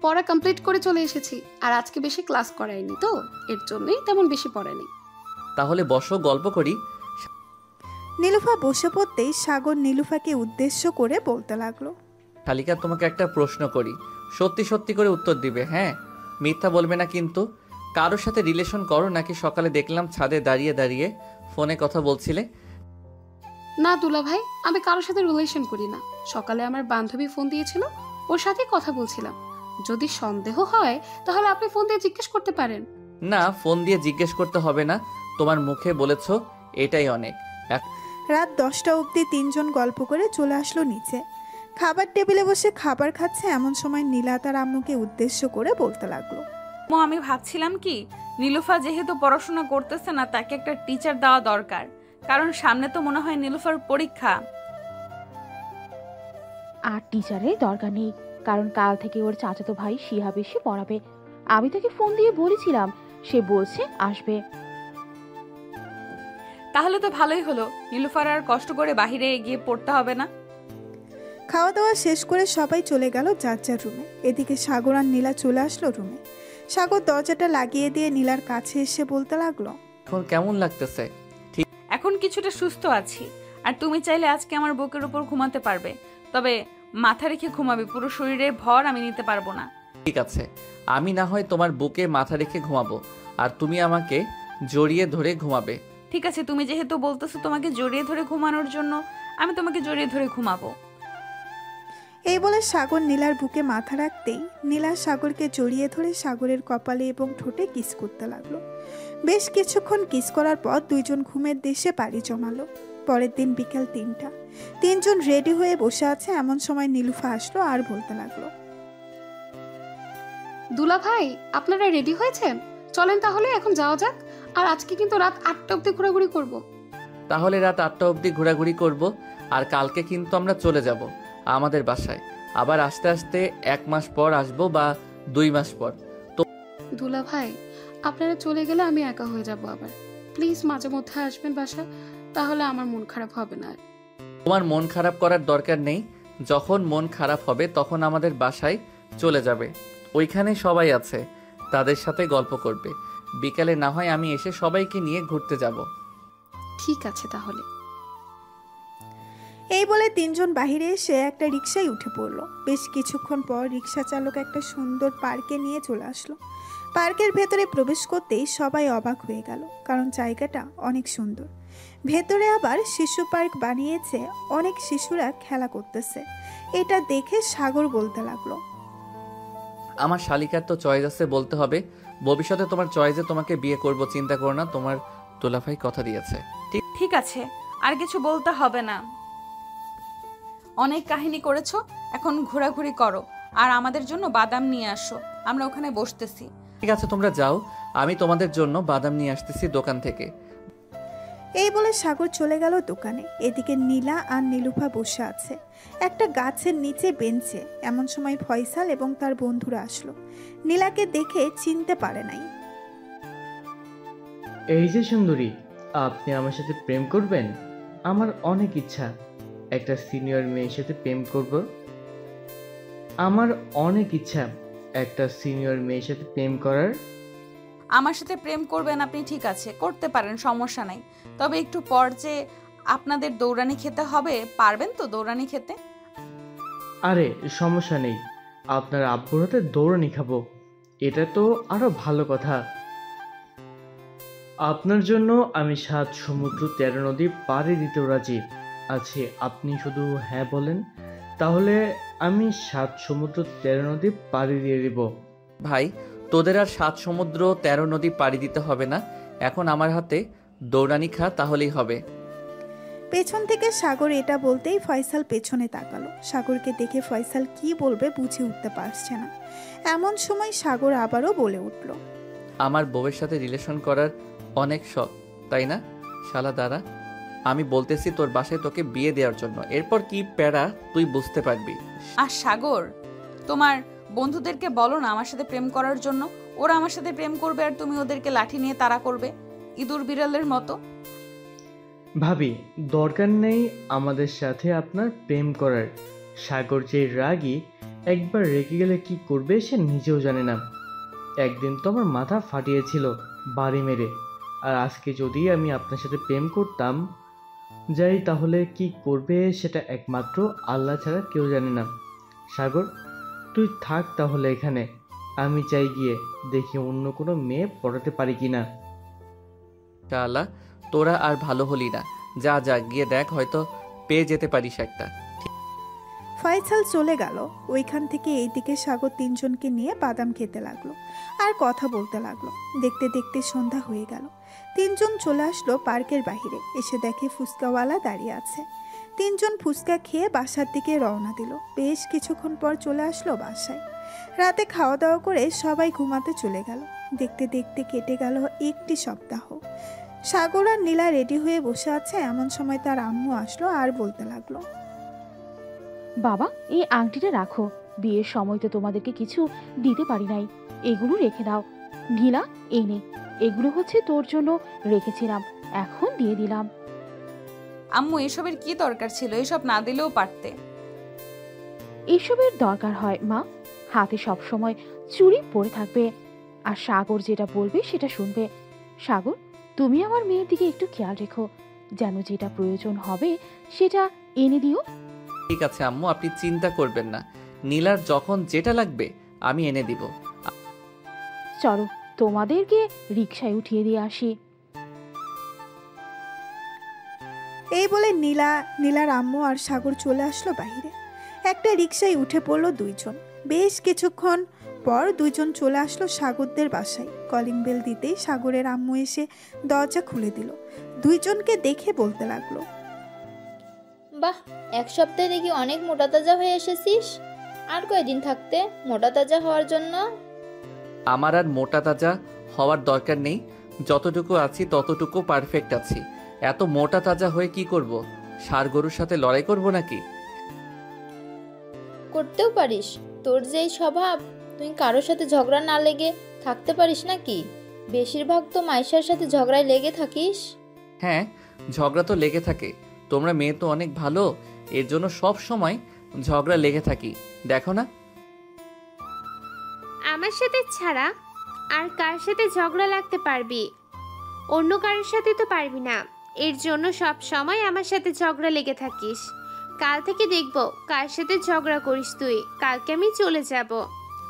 N: পড়া কমপ্লিট করে চলে এসেছি, আর আজকে বেশি ক্লাস করায়নি তো, এর জন্যই তেমন বেশি পড়ায়নি।
B: তাহলে বসো, গল্প করি।
C: নীলুফা বসে পড়তেই সাগর নীলুফাকে উদ্দেশ্য করে বলতে লাগলো,
B: শালিকা তোমাকে একটা প্রশ্ন করি, সত্যি সত্যি করে উত্তর দিবে, হ্যাঁ? মিথ্যা বলবে না কিন্তু। কারোর সাথে রিলেশন করো নাকি? সকালে দেখলাম ছাদে দাঁড়িয়ে দাঁড়িয়ে ফোনে কথা বলছিলে।
N: না দুলা ভাই, আমি কারোর সাথে রিলেশন করি না। সকালে আমার বান্ধবী ফোন দিয়েছিল, ওর সাথে কথা বলছিলাম। যদি সন্দেহ হয় তাহলে আপনি ফোন দিয়ে জিজ্ঞেস করতে পারেন।
B: না, ফোন দিয়ে জিজ্ঞেস করতে হবে না, তোমার মুখে বলেছো, এটাই অনেক।
C: রাত 10টা অবধি তিনজন গল্প করে চলে আসলো নিচে। খাবার টেবিলে বসে খাবার খাচ্ছে, এমন সময় নীলা তার আম্মুকে উদ্দেশ্য করে বলতে লাগলো,
A: আমি ভাবছিলাম কি, নীলুফা যেহেতু পড়াশোনা করতেছে না, তাকে একটা টিচার দেওয়া দরকার, কারণ সামনে তো মনে হয় নীলুফার পরীক্ষা।
L: আর টিচারের দরকার নেই, কারণ কাল থেকে ওর চাচাতো ভাই শিহাব এসে পড়াবে। আমি তাকে ফোন দিয়ে বলেছিলাম, সে বলছে আসবে।
A: তাহলে তো ভালোই হলো, নীলুফার আর কষ্ট করে বাহিরে গিয়ে পড়তে হবে না।
C: খাওয়া দাওয়া শেষ করে সবাই চলে গেল যার যার রুমে। এদিকে সাগর আর নীলা চলে আসলো রুমে। সাগর দরজাটা লাগিয়ে দিয়ে নীলার কাছে এসে বলতে লাগলো,
B: এখন কেমন লাগতেছে?
A: এখন কিছুটা সুস্থ আছি, আর তুমি চাইলে আজকে আমার বুকের উপর ঘুমাতে পারবে, তবে মাথা রেখে ঘুমাবে, পুরো শরীরের ভর আমি নিতে পারবো না।
B: ঠিক আছে, আমি না হয় তোমার বুকে মাথা রেখে ঘুমাবো, আর তুমি আমাকে জড়িয়ে ধরে ঘুমাবে।
A: ঠিক আছে, তুমি যেহেতু বলতেছো তোমাকে জড়িয়ে ধরে ঘুমানোর জন্য, আমি তোমাকে জড়িয়ে ধরে ঘুমাবো।
C: এই বলে সাগর নীলার বুকে মাথা রাখতেই নীলা সাগরকে জড়িয়ে ধরে সাগরের কপালে এবং ঠোঁটে কিস করতে লাগলো। বেশ কিছুক্ষণ কিস করার পর দুইজন ঘুমের দেশে পাড়ি জমালো। পরের দিন বিকেল 3টা, তিনজন রেডি হয়ে বসে আছে, এমন সময় নীলুফা আসলো আর বলতে লাগলো,
N: দুলা ভাই আপনারা রেডি হয়েছেন? চলেন তাহলে এখন যাওয়া যাক। আর আজকে কিন্তু রাত 8টা অবধি ঘোরাঘুরি করব।
B: তাহলে রাত 8টা অবধি ঘোরাঘুরি করব, আর কালকে কিন্তু আমরা চলে যাব আমাদের বাসায়। আবার আস্তে আস্তে 1 মাস পর আসবো বা 2 মাস পর। তো
N: দুলা ভাই আপনারা চলে গেলে আমি একা হয়ে যাব আবার। প্লিজ মাঝে মধ্যে আসবেন বাসায়, তাহলে আমার মন খারাপ হবে না।
B: তোমার মন খারাপ করার দরকার নেই, যখন মন খারাপ হবে তখন আমাদের বাসায় চলে যাবে, ওইখানে সবাই আছে, তাদের সাথে গল্প করবে। বিকালে না হয় আমি এসে সবাইকে নিয়ে ঘুরতে যাব।
N: ঠিক আছে তাহলে।
C: এই বলে তিনজন বাহিরে এসে একটা রিকশায় উঠে পড়লো। বেশ কিছুক্ষণ পর রিকশা চালক একটা সুন্দর পার্কে নিয়ে চলে আসলো। পার্কের ভেতরে প্রবেশ করতেই সবাই অবাক হয়ে গেল, কারণ জায়গাটা অনেক সুন্দর। ভেতরে আবার শিশু পার্ক বানিয়েছে, অনেক শিশুরা খেলা করতেছে। এটা দেখে সাগর বলতে লাগলো,
B: আমার শালিকার তো চয়েস আছে বলতে হবে, ভবিষ্যতে তোমার চয়েসে তোমাকে বিয়ে করব, চিন্তা করো না, তোমার দুলাভাই কথা দিয়েছে।
A: ঠিক আছে, আর কিছু বলতে হবে না, অনেক কাহিনী করেছো, এখন ঘোরাঘুরি করো, আর আমাদের জন্য বাদাম নিয়ে আসো, আমরা ওখানে বসতেছি।
B: ঠিক আছে, তোমরা যাও, আমি তোমাদের জন্য বাদাম নিয়ে আসতেছি দোকান থেকে।
C: এই বলে সাগর চলে গেল দোকানে। এদিকে নীলা আর নীলুফা বসে আছে একটা গাছের নিচে বেঞ্চে। এমন সময় ফয়সাল এবং তার বন্ধুরা আসলো। নীলাকে দেখে চিনতে পারে নাই।
I: এই যে সুন্দরী, আপনি আমার সাথে প্রেম করবেন? আমার অনেক ইচ্ছা একটা সিনিয়র মেয়ের সাথে প্রেম করব। আমার অনেক ইচ্ছা একটা সিনিয়র মেয়ের সাথে প্রেম করার।
A: আমার সাথে প্রেম করবেন আপনি, ঠিক আছে করতে পারেন, সমস্যা নাই, তবে একটু পর যে আপনাদের দৌড়ানি খেতে হবে, পারবেন তো দৌড়ানি খেতে?
I: আরে সমস্যা নেই, আপনার আব্বুর হাতে দৌড়ানি খাবো। এটা তো আরো ভালো কথা। আপনার জন্য আমি 7 সমুদ্র 13 নদী পাড়ি দিতেও রাজি আছি। আপনি শুধু হ্যাঁ বলেন, তাহলে আমি 7 সমুদ্র 13 নদী পাড়ি দিয়ে দিব।
B: ভাই, তোদের আর 7 সমুদ্র 13 নদী পাড়ি দিতে হবে না। এখন আমার হাতে দৌড়ানি খা, তাহলেই হবে।
C: পেছন থেকে সাগর এটা বলতেই ফয়সাল পেছনে তাকালো। সাগরকে দেখে ফয়সাল কি বলবে বুঝে উঠতে পারছে না। এমন সময় সাগর আবারও বলে উঠল,
B: আমার বউয়ের সাথে রিলেশন করার অনেক শখ, তাই না? শালা দাঁড়া, আমি বলতেছি তোর বাসায় তোকে বিয়ে দেওয়ার জন্য। এরপর কি প্যারা তুই বুঝতে পারবি।
A: আর সাগর, তোমার বন্ধুদেরকে বলো না আমার সাথে প্রেম করার জন্য। ওরা আমার সাথে প্রেম করবে আর তুমি ওদেরকে লাঠি নিয়ে তাড়া করবে, ইঁদুর বিড়ালের মতো।
I: ভাবি, দরকার নেই আমাদের সাথে আপনার প্রেম করার। সাগর যে রাগী, একবার রেগে গেলে কি করবে সে নিজেও জানে না। একদিন তো আমার মাথা ফাটিয়েছিল বাড়ি মেরে। আর আজকে যদি আমি আপনার সাথে প্রেম করতাম যাই, তাহলে কি করবে সেটা একমাত্র আল্লাহ ছাড়া কেউ জানে না। সাগর, তুই থাক তাহলে এখানে। আমি চাই গিয়ে দেখি অন্য কোনো মেয়ে পড়াতে পারি কিনা।
B: শালা, তোরা আর ভালো হলি না। যা যা গিয়ে দেখ, হয়তো পেয়ে যেতে পারিস একটা।
C: ফয়সাল চলে গেল। ওইখান থেকে এইদিকে সাগর তিনজনকে নিয়ে বাদাম খেতে লাগলো আর কথা বলতে লাগলো। দেখতে দেখতে সন্ধ্যা হয়ে গেল। তিনজন চলে আসলো পার্কের বাহিরে। এসে দেখে ফুচকাওয়ালা দাঁড়িয়ে আছে। তিনজন ফুচকা খেয়ে বাসার দিকে রওনা দিল। বেশ কিছুক্ষণ পর চলে আসলো বাসায়। রাতে খাওয়া দাওয়া করে সবাই ঘুমাতে চলে গেল। দেখতে দেখতে কেটে গেল একটি সপ্তাহ। সাগর আর নীলা রেডি হয়ে বসে আছে। এমন সময় তার আম্মু আসলো আর বলতে লাগলো,
L: বাবা, এই আংটিটা রাখো। বিয়ের সময় তো তোমাদেরকে কিছু দিতে পারি নাই, এগুলো রেখে দাও। নীলা, এই নে, এগুলো হচ্ছে তোর জন্য রেখেছিলাম, এখন দিয়ে দিলাম।
A: আম্মু, এসবের কি দরকার ছিল? এসব না দিলেও পারতে।
L: এসবের দরকার হয় মা, হাতে সব সময় চুড়ি পরে থাকবে। আর সাগর যেটা বলবে সেটা শুনবে। সাগর, তুমি আমার মেয়ের দিকে একটু খেয়াল রেখো, যেন যেটা প্রয়োজন হবে সেটা এনে দিও।
B: ঠিক আছে আম্মু, আপনি চিন্তা করবেন না। নীলার যখন যেটা লাগবে আমি এনে দিব।
L: চলো তোমাদেরকে রিকশায় উঠিয়ে দিয়ে আসি।
C: এই বলে নীলার আম্মু আর সাগর চলে আসলো বাইরে। একটা রিকশায় উঠে পড়লো দুইজন। বেশ কিছুক্ষণ পর দুইজন চলে আসলো সাগরদের বাসায়। কলিং বেল দিতেই সাগরের আম্মু এসে দরজা খুলে দিল। দুইজনকে দেখে বলতে লাগলো,
F: বাহ, 1 সপ্তাহে দেখি অনেক মোটা তাজা হয়ে এসেছিস। আর কয়দিন থাকতে মোটা তাজা হওয়ার জন্য?
B: আমার আর মোটা তাজা হওয়ার দরকার নেই। যতটুকু আছি ততটুকু পারফেক্ট আছি। এত মোটা তাজা হয়ে কি করব? ষাঁড় গরুর সাথে লড়াই করব নাকি?
F: করতেও পারিস। তোর যে এই স্বভাব, তুই কারোর সাথে ঝগড়া না লেগে থাকতে পারিস নাকি? বেশিরভাগ তো মাইশার সাথে ঝগড়ায় লেগে থাকিস।
B: হ্যাঁ, ঝগড়া তো লেগে থাকে। তোমরা মেয়ে তো অনেক ভালো, এর জন্য সব সময় ঝগড়া লেগে থাকি, দেখো না?
D: আমার সাথে ছাড়া আর কার সাথে ঝগড়া লাগতে পারবি? অন্য কারোর সাথে তো পারবি না। এর জন্য সব সময় আমার সাথে ঝগড়া লেগে থাকিস। কাল থেকে দেখব কার সাথে ঝগড়া করিস তুই। কালকে আমি চলে যাব।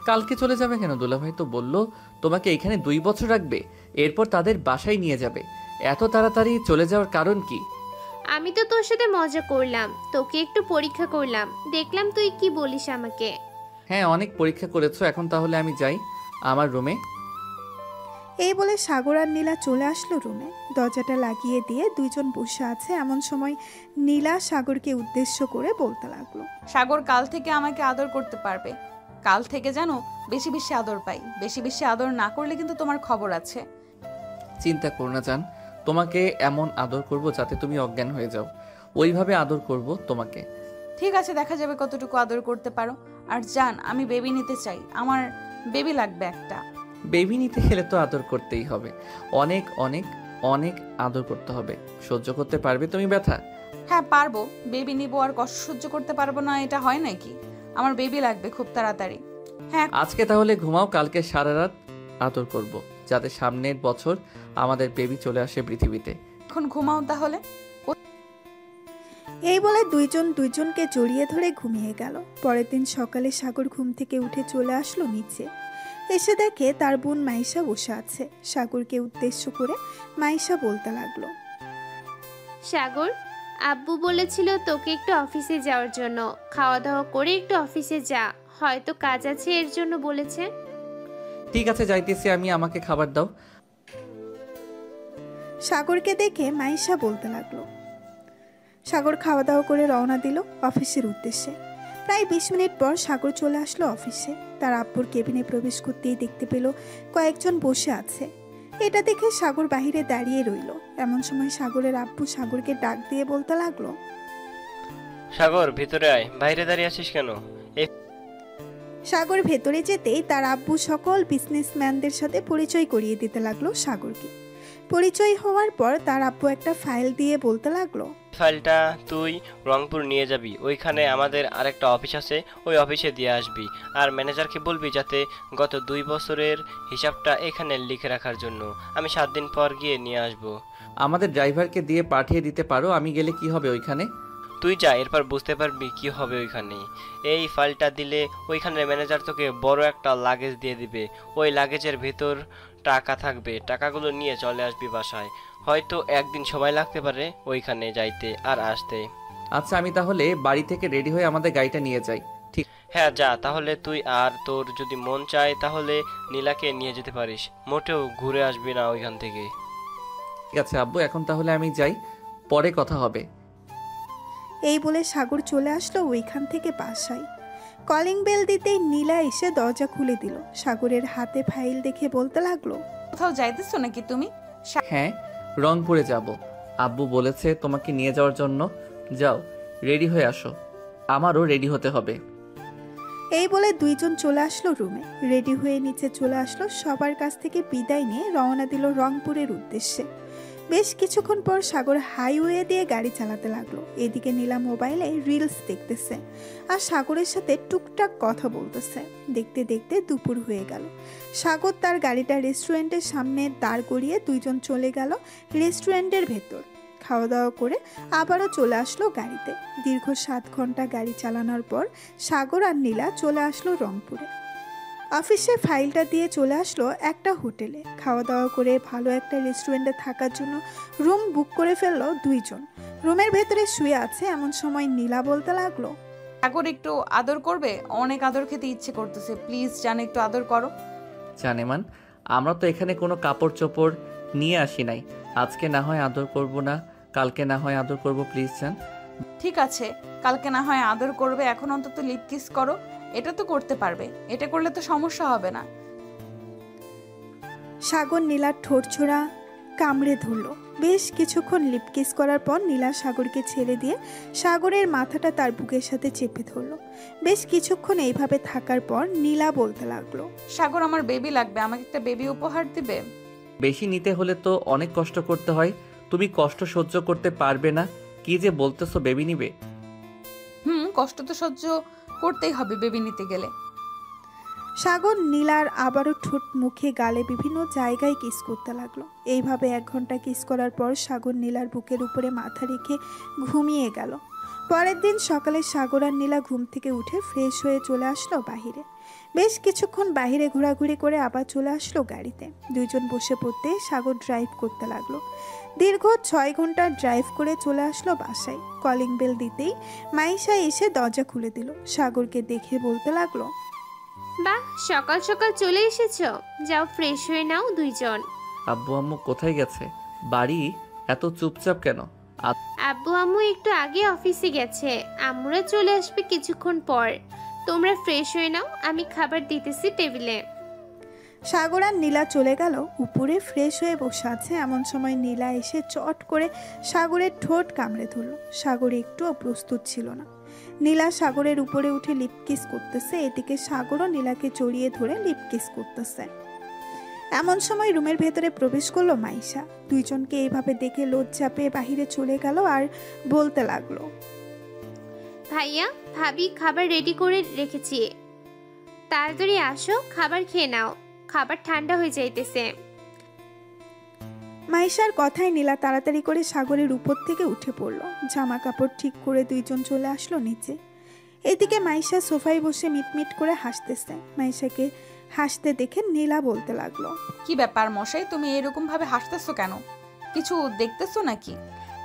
B: কালকে চলে যাবে কেন? দুলাভাই তো বললো তোমাকে এখানে 2 বছর রাখবে, এরপর তাদের বাসায় নিয়ে যাবে। এত তাড়াতাড়ি চলে যাওয়ার কারণ কি?
D: আমি তো তোর সাথে মজা করলাম, তোকে একটু পরীক্ষা করলাম, দেখলাম তুই কি বলিস আমাকে।
B: হ্যাঁ, অনেক পরীক্ষা করেছো। এখন তাহলে আমি যাই আমার রুমে।
C: এই বলে সাগর আর নীলা চলে আসলো রুমে। দরজাটা লাগিয়ে দিয়ে দুইজন বসে আছে। এমন সময় নীলা সাগরকে উদ্দেশ্য করে বলতে লাগলো,
A: সাগর কাল থেকে আমাকে আদর করতে পারবে। কাল থেকে জানো বেশি বেশি আদর পাই। বেশি বেশি আদর না করলে কিন্তু তোমার খবর আছে।
B: চিন্তা করো না জান, তোমাকে এমন আদর করব যাতে তুমি অজ্ঞান হয়ে যাও। ওইভাবে আদর করব তোমাকে।
A: ঠিক আছে, দেখা যাবে কতটুকু আদর করতে পারো। আর জান, আমি বেবি নিতে চাই। আমার বেবি লাগবে একটা।
B: বেবি নিতে গেলে তো আদর করতেই হবে। অনেক অনেক অনেক আদর করতে হবে। সহ্য করতে পারবে তুমি ব্যথা?
A: হ্যাঁ পারবো। বেবি নিব আর কষ্ট সহ্য করতে পারবো না, এটা হয় নাকি? আমার বেবি লাগবে খুব তাড়াতাড়ি। হ্যাঁ,
B: আজকে তাহলে ঘুমাও, কালকে সারা রাত আদর করব, যাতে সামনের বছর আমাদের বেবি চলে আসে পৃথিবীতে।
A: এখন ঘুমাও তাহলে।
C: এই বলে দুইজন দুইজনকে জড়িয়ে ধরে ঘুমিয়ে গেল। পরের দিন সকালে সাগর ঘুম থেকে উঠে চলে আসলো নিচে। এসে দেখে তার বোন মাইশা বসে আছে। সাগরকে উদ্দেশ্য করে মাইশা বলতে লাগলো,
D: সাগর, আব্বু বলেছিল তোকে একটু অফিসে যাওয়ার জন্য। খাওয়া দাওয়া করে একটু অফিসে যা, হয়তো কাজ আছে এর জন্য বলেছে।
B: ঠিক আছে যাইতেছি আমি, আমাকে খাবার দাও।
C: সাগরকে দেখে মাইশা বলতে লাগলো। সাগর খাওয়া দাওয়া করে রওনা দিল অফিসের উদ্দেশ্যে। প্রায় 20 মিনিট পর সাগর চলে আসলো অফিসে। তার আব্বুর কেবিনে প্রবেশ করতেই দেখতে পেল কয়েকজন বসে আছে। এটা দেখে সাগর বাহিরে দাঁড়িয়ে রইল। এমন সময় সাগরের আব্বু সাগরকে ডাক দিয়ে বলতে লাগলো,
P: সাগর ভিতরে আয়, বাইরে দাঁড়িয়ে আছিস কেন?
C: সাগর ভেতরে যেতেই তার আব্বু সকল বিজনেসম্যানদের সাথে পরিচয় করিয়ে দিতে লাগলো সাগরকে। পরিচয় হওয়ার পর তার আব্বু একটা ফাইল দিয়ে বলতে লাগলো,
P: ফাইলটা তুই রংপুর নিয়ে যাবি, ওইখানে আমাদের আরেকটা অফিস আছে, ওই অফিসে দিয়ে আসবি। আর ম্যানেজারকে বলবি যাতে গত 2 বছরের হিসাবটা এখানে লিখে রাখার জন্য। আমি 7 দিন পর গিয়ে নিয়ে আসবো।
B: আমাদের ড্রাইভারকে দিয়ে পাঠিয়ে দিতে পারো, আমি গেলে কি হবে ওইখানে?
P: তুই যা, এরপর বুঝতে পারবি কি হবে ওইখানে। এই ফাইলটা দিলে ওইখানে ম্যানেজার তোকে বড় একটা লাগেজ দিয়ে দিবে। ওই লাগেজের ভিতর টাকা থাকবে, টাকাগুলো নিয়ে চলে আসবি বাসায়। হয়তো একদিন সময় লাগতে পারে ওইখানে যাইতে আর আসতে।
B: আচ্ছা আমি তাহলে বাড়ি থেকে রেডি হয়ে আমাদের গাড়িটা নিয়ে যাই। ঠিক?
P: হ্যাঁ যা তাহলে তুই। আর তোর যদি মন চায় তাহলে নীলাকে নিয়ে যেতে পারিস, মোটেও ঘুরে আসবি না ওইখান থেকে।
B: ঠিক আছে আব্বু, এখন তাহলে আমি যাই, পরে কথা হবে।
C: এই বলে সাগর চলে আসলো ওইখান থেকে বাসায়। কলিং বেল দিতেই নীলা এসে দরজা খুলে দিল। সাগরের হাতে ফাইল দেখে বলতে লাগলো,
A: কোথাও যাইতেছো নাকি তুমি?
B: হ্যাঁ রংপুরে যাব, আব্বু বলেছে তোমাকে নিয়ে যাওয়ার জন্য। যাও রেডি হয়ে আসো, আমারও রেডি হতে হবে।
C: এই বলে দুইজন চলে আসলো রুমে। রেডি হয়ে নিচে চলে আসলো। সবার কাছ থেকে বিদায় নিয়ে রওনা দিল রংপুরের উদ্দেশ্যে। বেশ কিছুক্ষণ পর সাগর হাইওয়ে দিয়ে গাড়ি চালাতে লাগলো। এদিকে নীলা মোবাইলে রিলস দেখতেছে আর সাগরের সাথে টুকটাক কথা বলতেছে। দেখতে দেখতে দুপুর হয়ে গেল। সাগর তার গাড়িটা রেস্টুরেন্টের সামনে দাঁড় করিয়ে দুইজন চলে গেল রেস্টুরেন্টের ভেতর। খাওয়া দাওয়া করে আবারও চলে আসলো গাড়িতে। দীর্ঘ 7 ঘন্টা গাড়ি চালানোর পর সাগর আর নীলা চলে আসলো রংপুরে। অফিসে ফাইলটা দিয়ে চলে আসলো একটা হোটেলে। খাওয়া দাওয়া করে ভালো একটা রেস্টুরেন্টে থাকার জন্য রুম বুক করে ফেললো দুইজন। রুমের ভেতরে শুয়ে আছে। এমন সময় নীলা বলতে লাগলো,
A: সাগর একটু আদর করবে? অনেক আদর খেতে ইচ্ছে করতেছে, প্লিজ জান একটু আদর করো।
B: জানেমান, আমরা তো এখানে কোনো কাপড় চোপড় নিয়ে আসি নাই। আজকে না হয় আদর করব না, কালকে না হয় আদর করব, প্লিজ জান।
A: ঠিক আছে, কালকে না হয় আদর করবে, এখন অন্তত লিপ কিস করো। এটা তো করতে পারবে, এটা করলে তো সমস্যা হবে না।
C: সাগর নীলার ঠোঁট ছোড়া কামড়ে ধরল। বেশ কিছুক্ষণ লিপ কিস করার পর নীলা সাগরকে ছেড়ে দিয়ে সাগরের মাথাটা তার বুকের সাথে চেপে ধরল। বেশ কিছুক্ষণ এইভাবে থাকার পর নীলা বলতে লাগলো,
A: সাগর আমার বেবি লাগবে, আমাকে একটা বেবি উপহার দিবে?
B: বেশি নিতে হলে তো অনেক কষ্ট করতে হয়, তুমি কষ্ট সহ্য করতে পারবে না। কি যে বলতেছো, বেবি নিবে?
A: কষ্ট তো সহ্য করতেই হবে বেবি নিতে গেলে।
C: সাগর নীলার আবারও ঠোঁট, মুখে, গালে বিভিন্ন জায়গায় কিস করতে লাগলো। এইভাবে 1 ঘন্টা কিস করার পর সাগর নীলার বুকের উপরে মাথা রেখে ঘুমিয়ে গেল। পরের দিন সকালে সাগর আর নীলা ঘুম থেকে উঠে ফ্রেশ হয়ে চলে আসলো বাহিরে। বেশ কিছুক্ষণ বাহিরে ঘোরাঘুরি করে আবার চলে আসলো গাড়িতে। দুইজন বসে পড়তে সাগর ড্রাইভ করতে লাগলো। দীর্ঘ 6 ঘন্টা ড্রাইভ করে চলে আসলো বাসায়। কলিং বেল দিতেই মাইশা এসে দরজা খুলে দিল। সাগরকে দেখে বলতে লাগলো,
D: বাহ, সকাল সকাল চলে এসেছো, যাও ফ্রেশ হয়ে নাও দুইজন।
B: আব্বু আম্মু কোথায় গেছে? বাড়ি এত চুপচাপ কেন?
D: আব্বু আম্মু একটু আগে অফিসে গেছে, আম্মুরা চলে আসবে কিছুক্ষণ পর। তোমরা ফ্রেশ হয়ে নাও, আমি খাবার দিতেছি টেবিলে।
C: সাগর আর নীলা চলে গেল উপরে। ফ্রেশ হয়ে বসে আছে। এমন সময় নীলা এসে চট করে সাগরের ঠোঁট কামড়ে ধরল। সাগর একটুও প্রস্তুত ছিল না। নীলা সাগরের উপরে উঠে লিপ কিস করতেছে। এদিকে সাগরও নীলাকে জড়িয়ে ধরে লিপ কিস করতেছে। এমন সময় রুমের ভেতরে প্রবেশ করলো মাইশা। দুইজনকে এইভাবে দেখে লজ্জা পেয়ে বাহিরে চলে গেল আর বলতে লাগলো,
D: ভাইয়া ভাবি খাবার রেডি করে রেখেছি, তাড়াতাড়ি আসো, খাবার খেয়ে নাও, খাবার ঠান্ডা হয়ে যাইতেছে।
C: মাইশার কথায় নীলা তাড়াতাড়ি করে সাগরের উপর থেকে উঠে পড়ল। জামা কাপড় ঠিক করে দুইজন চলে আসলো নিচে। এদিকে মাইশা সোফায় বসে মিটমিট করে হাসতেছে। মাইশাকে হাসতে দেখে নীলা বলতে লাগলো,
A: কি ব্যাপার মশাই, তুমি এরকম ভাবে হাসতেছো কেন? কিছু দেখতেছো নাকি?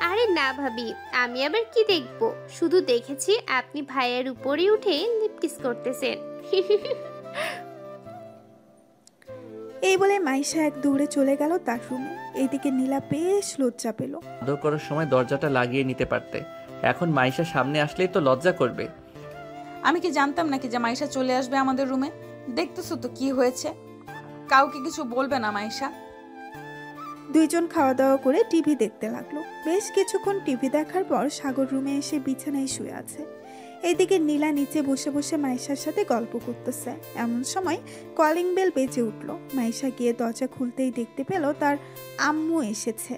D: আরে না ভাবি, আমি আবার কি দেখবো, শুধু দেখেছি আপনি ভাইয়ের উপরে উঠে লিপকিস করতেছেন।
C: এই বলে মাইশা এক দৌড়ে চলে গেল তার রুমে। এইদিকে নীলা বেশ লজ্জা পেল।
B: আদর করার সময় দরজাটা লাগিয়ে নিতে পারতে, এখন মাইশা সামনে আসলেই তো লজ্জা করবে।
A: আমি কি জানতাম নাকি যে মাইশা চলে আসবে আমাদের রুমে? দেখতেছো তো কি হয়েছে। কাউকে কিছু বলবে না মাইশা।
C: দুইজন খাওয়া দাওয়া করে টিভি দেখতে লাগলো। বেশ কিছুক্ষণ টিভি দেখার পর সাগর রুমে এসে বিছানায় শুয়ে আছে। এদিকে নীলা নিচে বসে বসে মাইশার সাথে গল্প করতেছে। এমন সময় কলিং বেল বেজে উঠলো। মাইশা গিয়ে দরজা খুলতেই দেখতে পেল তার আম্মু এসেছে।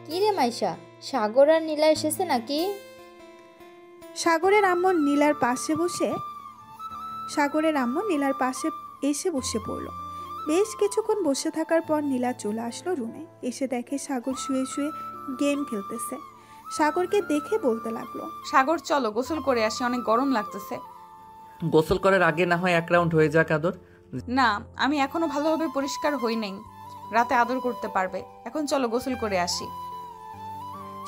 F: কি রে মাইশা, সাগর আর নীলা এসেছে নাকি?
C: সাগরের আম্মু নীলার পাশে এসে বসে পড়লো। বেশ কিছুক্ষণ বসে থাকার পর নীলা চলে আসলো রুমে। এসে দেখে সাগর শুয়ে শুয়ে গেম খেলতেছে। সাগরকে দেখে বলতে লাগলো,
A: সাগর চলো গোসল করে আসি, অনেক গরম লাগতেছে।
B: গোসল করার আগে না হয় এক রাউন্ড হয়ে যাক আদর।
A: না, আমি এখনো ভালোভাবে পরিষ্কার হই নাই, রাতে আদর করতে পারবে। এখন চলো গোসল করে আসি।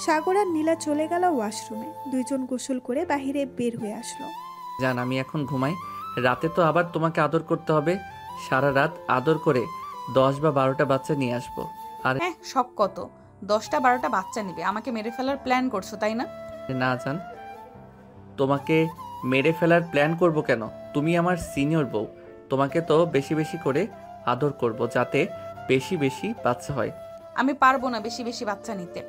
C: সাগর আর নীলা চলে গেল ওয়াশরুমে। দুইজন গোসল করে বাহিরে বের হয়ে আসলো।
B: জান আমি এখন ঘুমাই, রাতে তো আবার তোমাকে আদর করতে হবে। সারা রাত আদর করে 10 বা 12টা বাচ্চা নিয়ে আসবো। আর
A: হ্যাঁ, শখ কত, 10টা 12টা বাচ্চা নিবে। আমাকে মেরে ফেলার প্ল্যান করছো তাই না?
B: না জান, তোমাকে মেরে ফেলার প্ল্যান করব কেন? তুমি আমার সিনিয়র বউ, তোমাকে তো বেশি বেশি করে আদর করব যাতে বেশি বেশি বাচ্চা হয়।
A: আমি পারবো না বেশি বেশি বাচ্চা নিতে,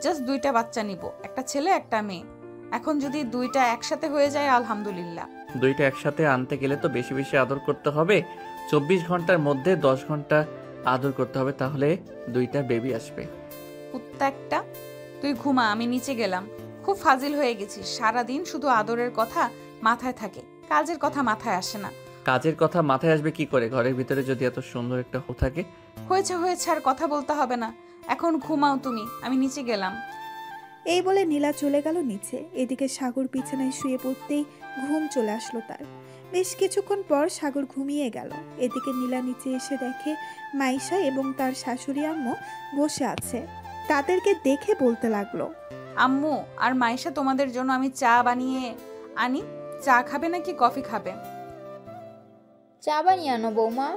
A: জাস্ট 2টা বাচ্চা নিব, একটা ছেলে একটা মেয়ে। এখন যদি 2টা একসাথে হয়ে যায় আলহামদুলিল্লাহ।
B: 2টা একসাথে আনতে গেলে তো বেশি বেশি আদর করতে হবে। 24 ঘন্টার মধ্যে 10 ঘন্টা আদর করতে হবে, তাহলে 2টা বেবি আসবে।
A: কুত্তা একটা, তুই ঘুমা, আমি নিচে গেলাম। খুব ফাজিল হয়ে গেছিস, সারাদিন শুধু আদরের কথা মাথায় থাকে, কাজের কথা মাথায় আসে না।
B: কাজের কথা মাথায় আসবে কি করে, ঘরের ভিতরে যদি এত সুন্দর একটা হো থাকে।
A: হয়েছে হয়েছে, আর কথা বলতে হবে না, এখন ঘুমাও তুমি, আমি নিচে গেলাম।
C: এই বলে নীলা চলে গেল নিচে। এদিকে সাগর বিছানায় শুয়ে পড়তেই ঘুম চলে আসলো তার। বেশ কিছুক্ষণ পর সাগর ঘুমিয়ে গেল। এদিকে নীলা নিচে এসে দেখে মাইশা এবং তার শাশুড়ি আম্মু বসে আছে। তাদেরকে দেখে বলতে লাগলো,
A: আম্মু আর মাইশা, তোমাদের জন্য আমি চা বানিয়ে আনি। চা খাবে নাকি কফি খাবে?
F: চা বানিয়ে আনো বৌমা।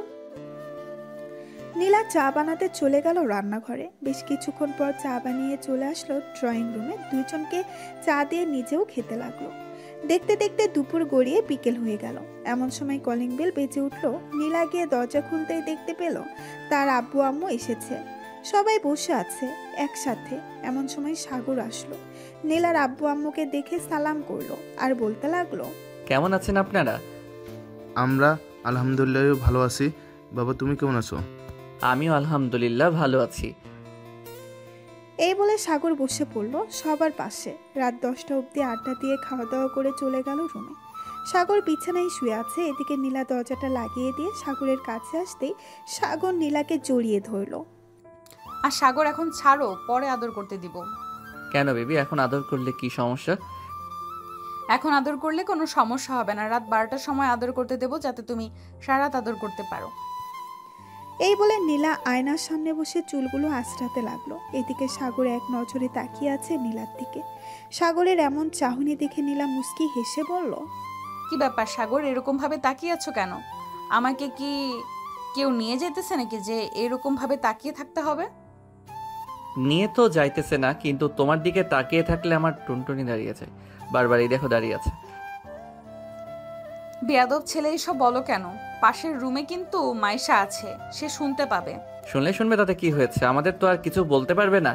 C: নীলা চা বানাতে চলে গেল রান্নাঘরে। বেশ কিছুক্ষণ পর চা বানিয়ে চলে আসলো ড্রয়িং রুমে। দুইজনকে চা দিয়ে নিজেও খেতে লাগলো। দেখতে দেখতে দুপুর গড়িয়ে বিকেল হয়ে গেল। এমন সময় কলিং বেল বেজে উঠলো। নীলা গিয়ে দরজা খুলতেই দেখতে পেল তার আব্বু আম্মু এসেছে। সবাই বসে আছে একসাথে। এমন সময় সাগর আসলো। নীলার আব্বু আম্মুকে দেখে সালাম করলো আর বলতে লাগলো,
B: কেমন আছেন আপনারা?
M: আমরা আলহামদুলিল্লাহ ভালো আছি। বাবা তুমি কেমন আছো?
B: আমিও আলহামদুলিল্লাহ ভালো আছি।
C: এই বলে সাগর বসে পড়লো সবার পাশে। রাত 10টা অবধি আড্ডা দিয়ে খাওয়া দাওয়া করে চলে গেল রুমে। সাগর বিছানায় শুয়ে আছে। এদিকে নীলা দরজাটা লাগিয়ে দিয়ে সাগরের কাছে আসতেই সাগর নীলাকে জড়িয়ে ধরলো।
A: আর সাগর এখন ছাড়ো, পরে আদর করতে দিব।
B: কেন বেবি, এখন আদর করলে কি সমস্যা?
A: এখন আদর করলে কোনো সমস্যা হবে না। রাত 12টার সময় আদর করতে দেবো, যাতে তুমি সারা রাত আদর করতে পারো।
C: এই বলে নীলা আয়নার সামনে বসে চুলগুলো আঁচড়াতে লাগলো। এদিকে সাগর এক নজরে তাকিয়ে আছে নীলার দিকে। সাগরের এমন চাহনি দেখে নীলা মুস্কি হেসে বলল,
A: কি ব্যাপার সাগর, এরকম ভাবে তাকিয়ে আছো কেন? আমাকে কি কেউ নিয়ে যেতেছে নাকি যে এরকম ভাবে তাকিয়ে থাকতে হবে?
B: নিয়ে তো যাইতেছে না, কিন্তু তোমার দিকে তাকিয়ে থাকলে আমার টুনটুনি দাঁড়িয়ে যায়। বারবার এই দেখো দাঁড়িয়ে আছে।
A: বেয়াদব ছেলে, এসব বলো কেন? পাশের রুমে কিন্তু মাইশা আছে, সে শুনতে পাবে।
B: শুনলে শুনবে, তাতে কি হয়েছে? আমাদের তো আর কিছু বলতে পারবে না।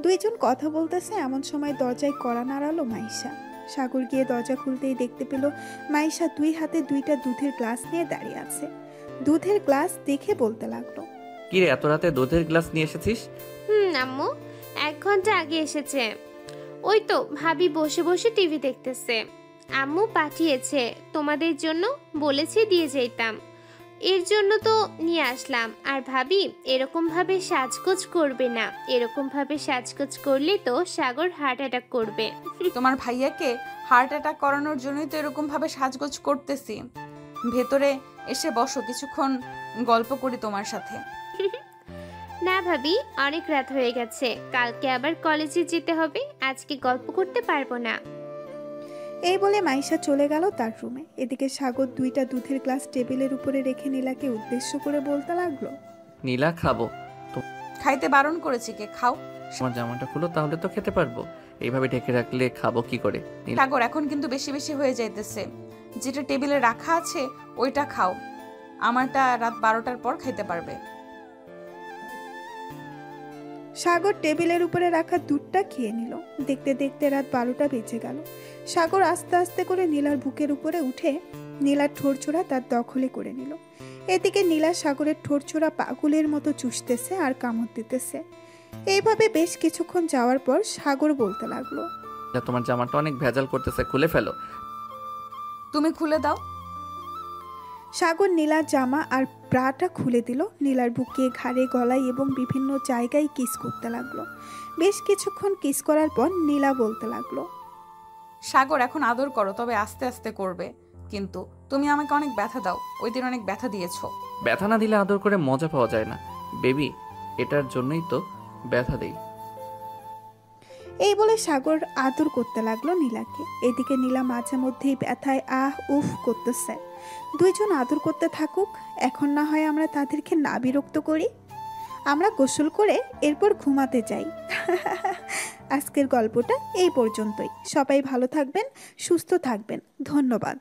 C: দুইজন কথা বলতেছে। এমন সময় দরজায় কড়া নাড়ালো মাইশা। সাগর গিয়ে দরজা খুলতেই দেখতে পেল মাইশা 2 হাতে 2টা দুধের গ্লাস নিয়ে দাঁড়িয়ে আছে। দুধের গ্লাস দেখে বলতে লাগলো,
B: কি রে, এত রাতে দুধের গ্লাস নিয়ে এসেছিস?
D: আম্মু 1 ঘন্টা আগে এসেছে। ওই তো ভাবি বসে বসে টিভি দেখতেছে। আম্মু পাঠিয়েছে তোমাদের জন্য, বলেছে দিয়ে যেতাম, এর জন্য তো নিয়ে আসলাম। আর ভাবি এরকম ভাবে সাজগোজ করবে না, এরকম ভাবে সাজগোজ করলে তো সাগর হার্ট অ্যাটাক করবে।
A: তোমার ভাইয়াকে হার্ট অ্যাটাক করানোর জন্যই তো এরকম ভাবে সাজগোজ করতেছি। ভেতরে এসে বসো, কিছুক্ষণ গল্প করি তোমার সাথে।
D: না ভাবি, অনেক রাত হয়ে গেছে, কালকে আবার কলেজে যেতে হবে, আজকে গল্প করতে পারবো না।
C: এই বলে মাইশা চলে গেল তার রুমে। এদিকে সাগর 2টা দুধের গ্লাস টেবিলের উপরে রেখে নীলাকে উদ্দেশ্য করে বলতে লাগলো,
B: নীলা খাবো।
A: খাইতে বারণ করেছি কে? খাও।
B: তোমার জামাটা খুলো, তাহলে তো খেতে পারবো। এইভাবে ঢেকে রাখলে খাবো কি করে?
A: সাগর, এখন কিন্তু বেশি বেশি হয়ে যাইতেছে। যেটা টেবিলে রাখা আছে ওইটা খাও, আমারটা রাত 12টার পর খাইতে পারবে।
C: সাগর টেবিলের উপরে রাখা দুধটা খেয়ে নিল। দেখতে দেখতে রাত 12টা বেজে গেল। সাগর আস্তে আস্তে করে নীলার বুকের উপরে উঠে নীলার ঠোঁটছোড়া তার দখলে করে নিল। এদিকে নীলা সাগরের ঠোঁটছোড়া পাগলের মতো চুষতেছে আর কামড় দিতেছে। এইভাবে বেশ কিছুক্ষণ যাওয়ার পর সাগর বলতে লাগলো,
B: তোমার জামাটা অনেক ভেজাল করতেছে, খুলে ফেলো।
A: তুমি খুলে দাও।
C: সাগর নীলার জামা আর ব্রাটা খুলে দিল। নীলার বুকে, ঘাড়ে, গলায় এবং বিভিন্ন জায়গায় কিস করতে লাগলো। বেশ কিছুক্ষণ কিস করার পর নীলা বলতে লাগলো,
A: সাগর, এখন আদর করো, তবে আস্তে আস্তে করবে, কিন্তু তুমি আমাকে অনেক ব্যথা দাও, ওই দিন অনেক ব্যথা দিয়েছো।
B: ব্যথা না দিলে আদর করে মজা পাওয়া যায় না বেবি, এটার জন্যই তো ব্যথা দেই।
C: এই বলে সাগর আদর করতে লাগলো নীলাকে। এদিকে নীলা মাঝে মধ্যেই ব্যথায় আহ উফ করতেছে। দুইজন আদর করতে থাকুক, এখন না হয় আমরা তাদেরকে না বিরক্ত করি। আমরা গোসল করে এরপর ঘুমাতে যাই। আজকের গল্পটা এই পর্যন্তই। সবাই ভালো থাকবেন, সুস্থ থাকবেন। ধন্যবাদ।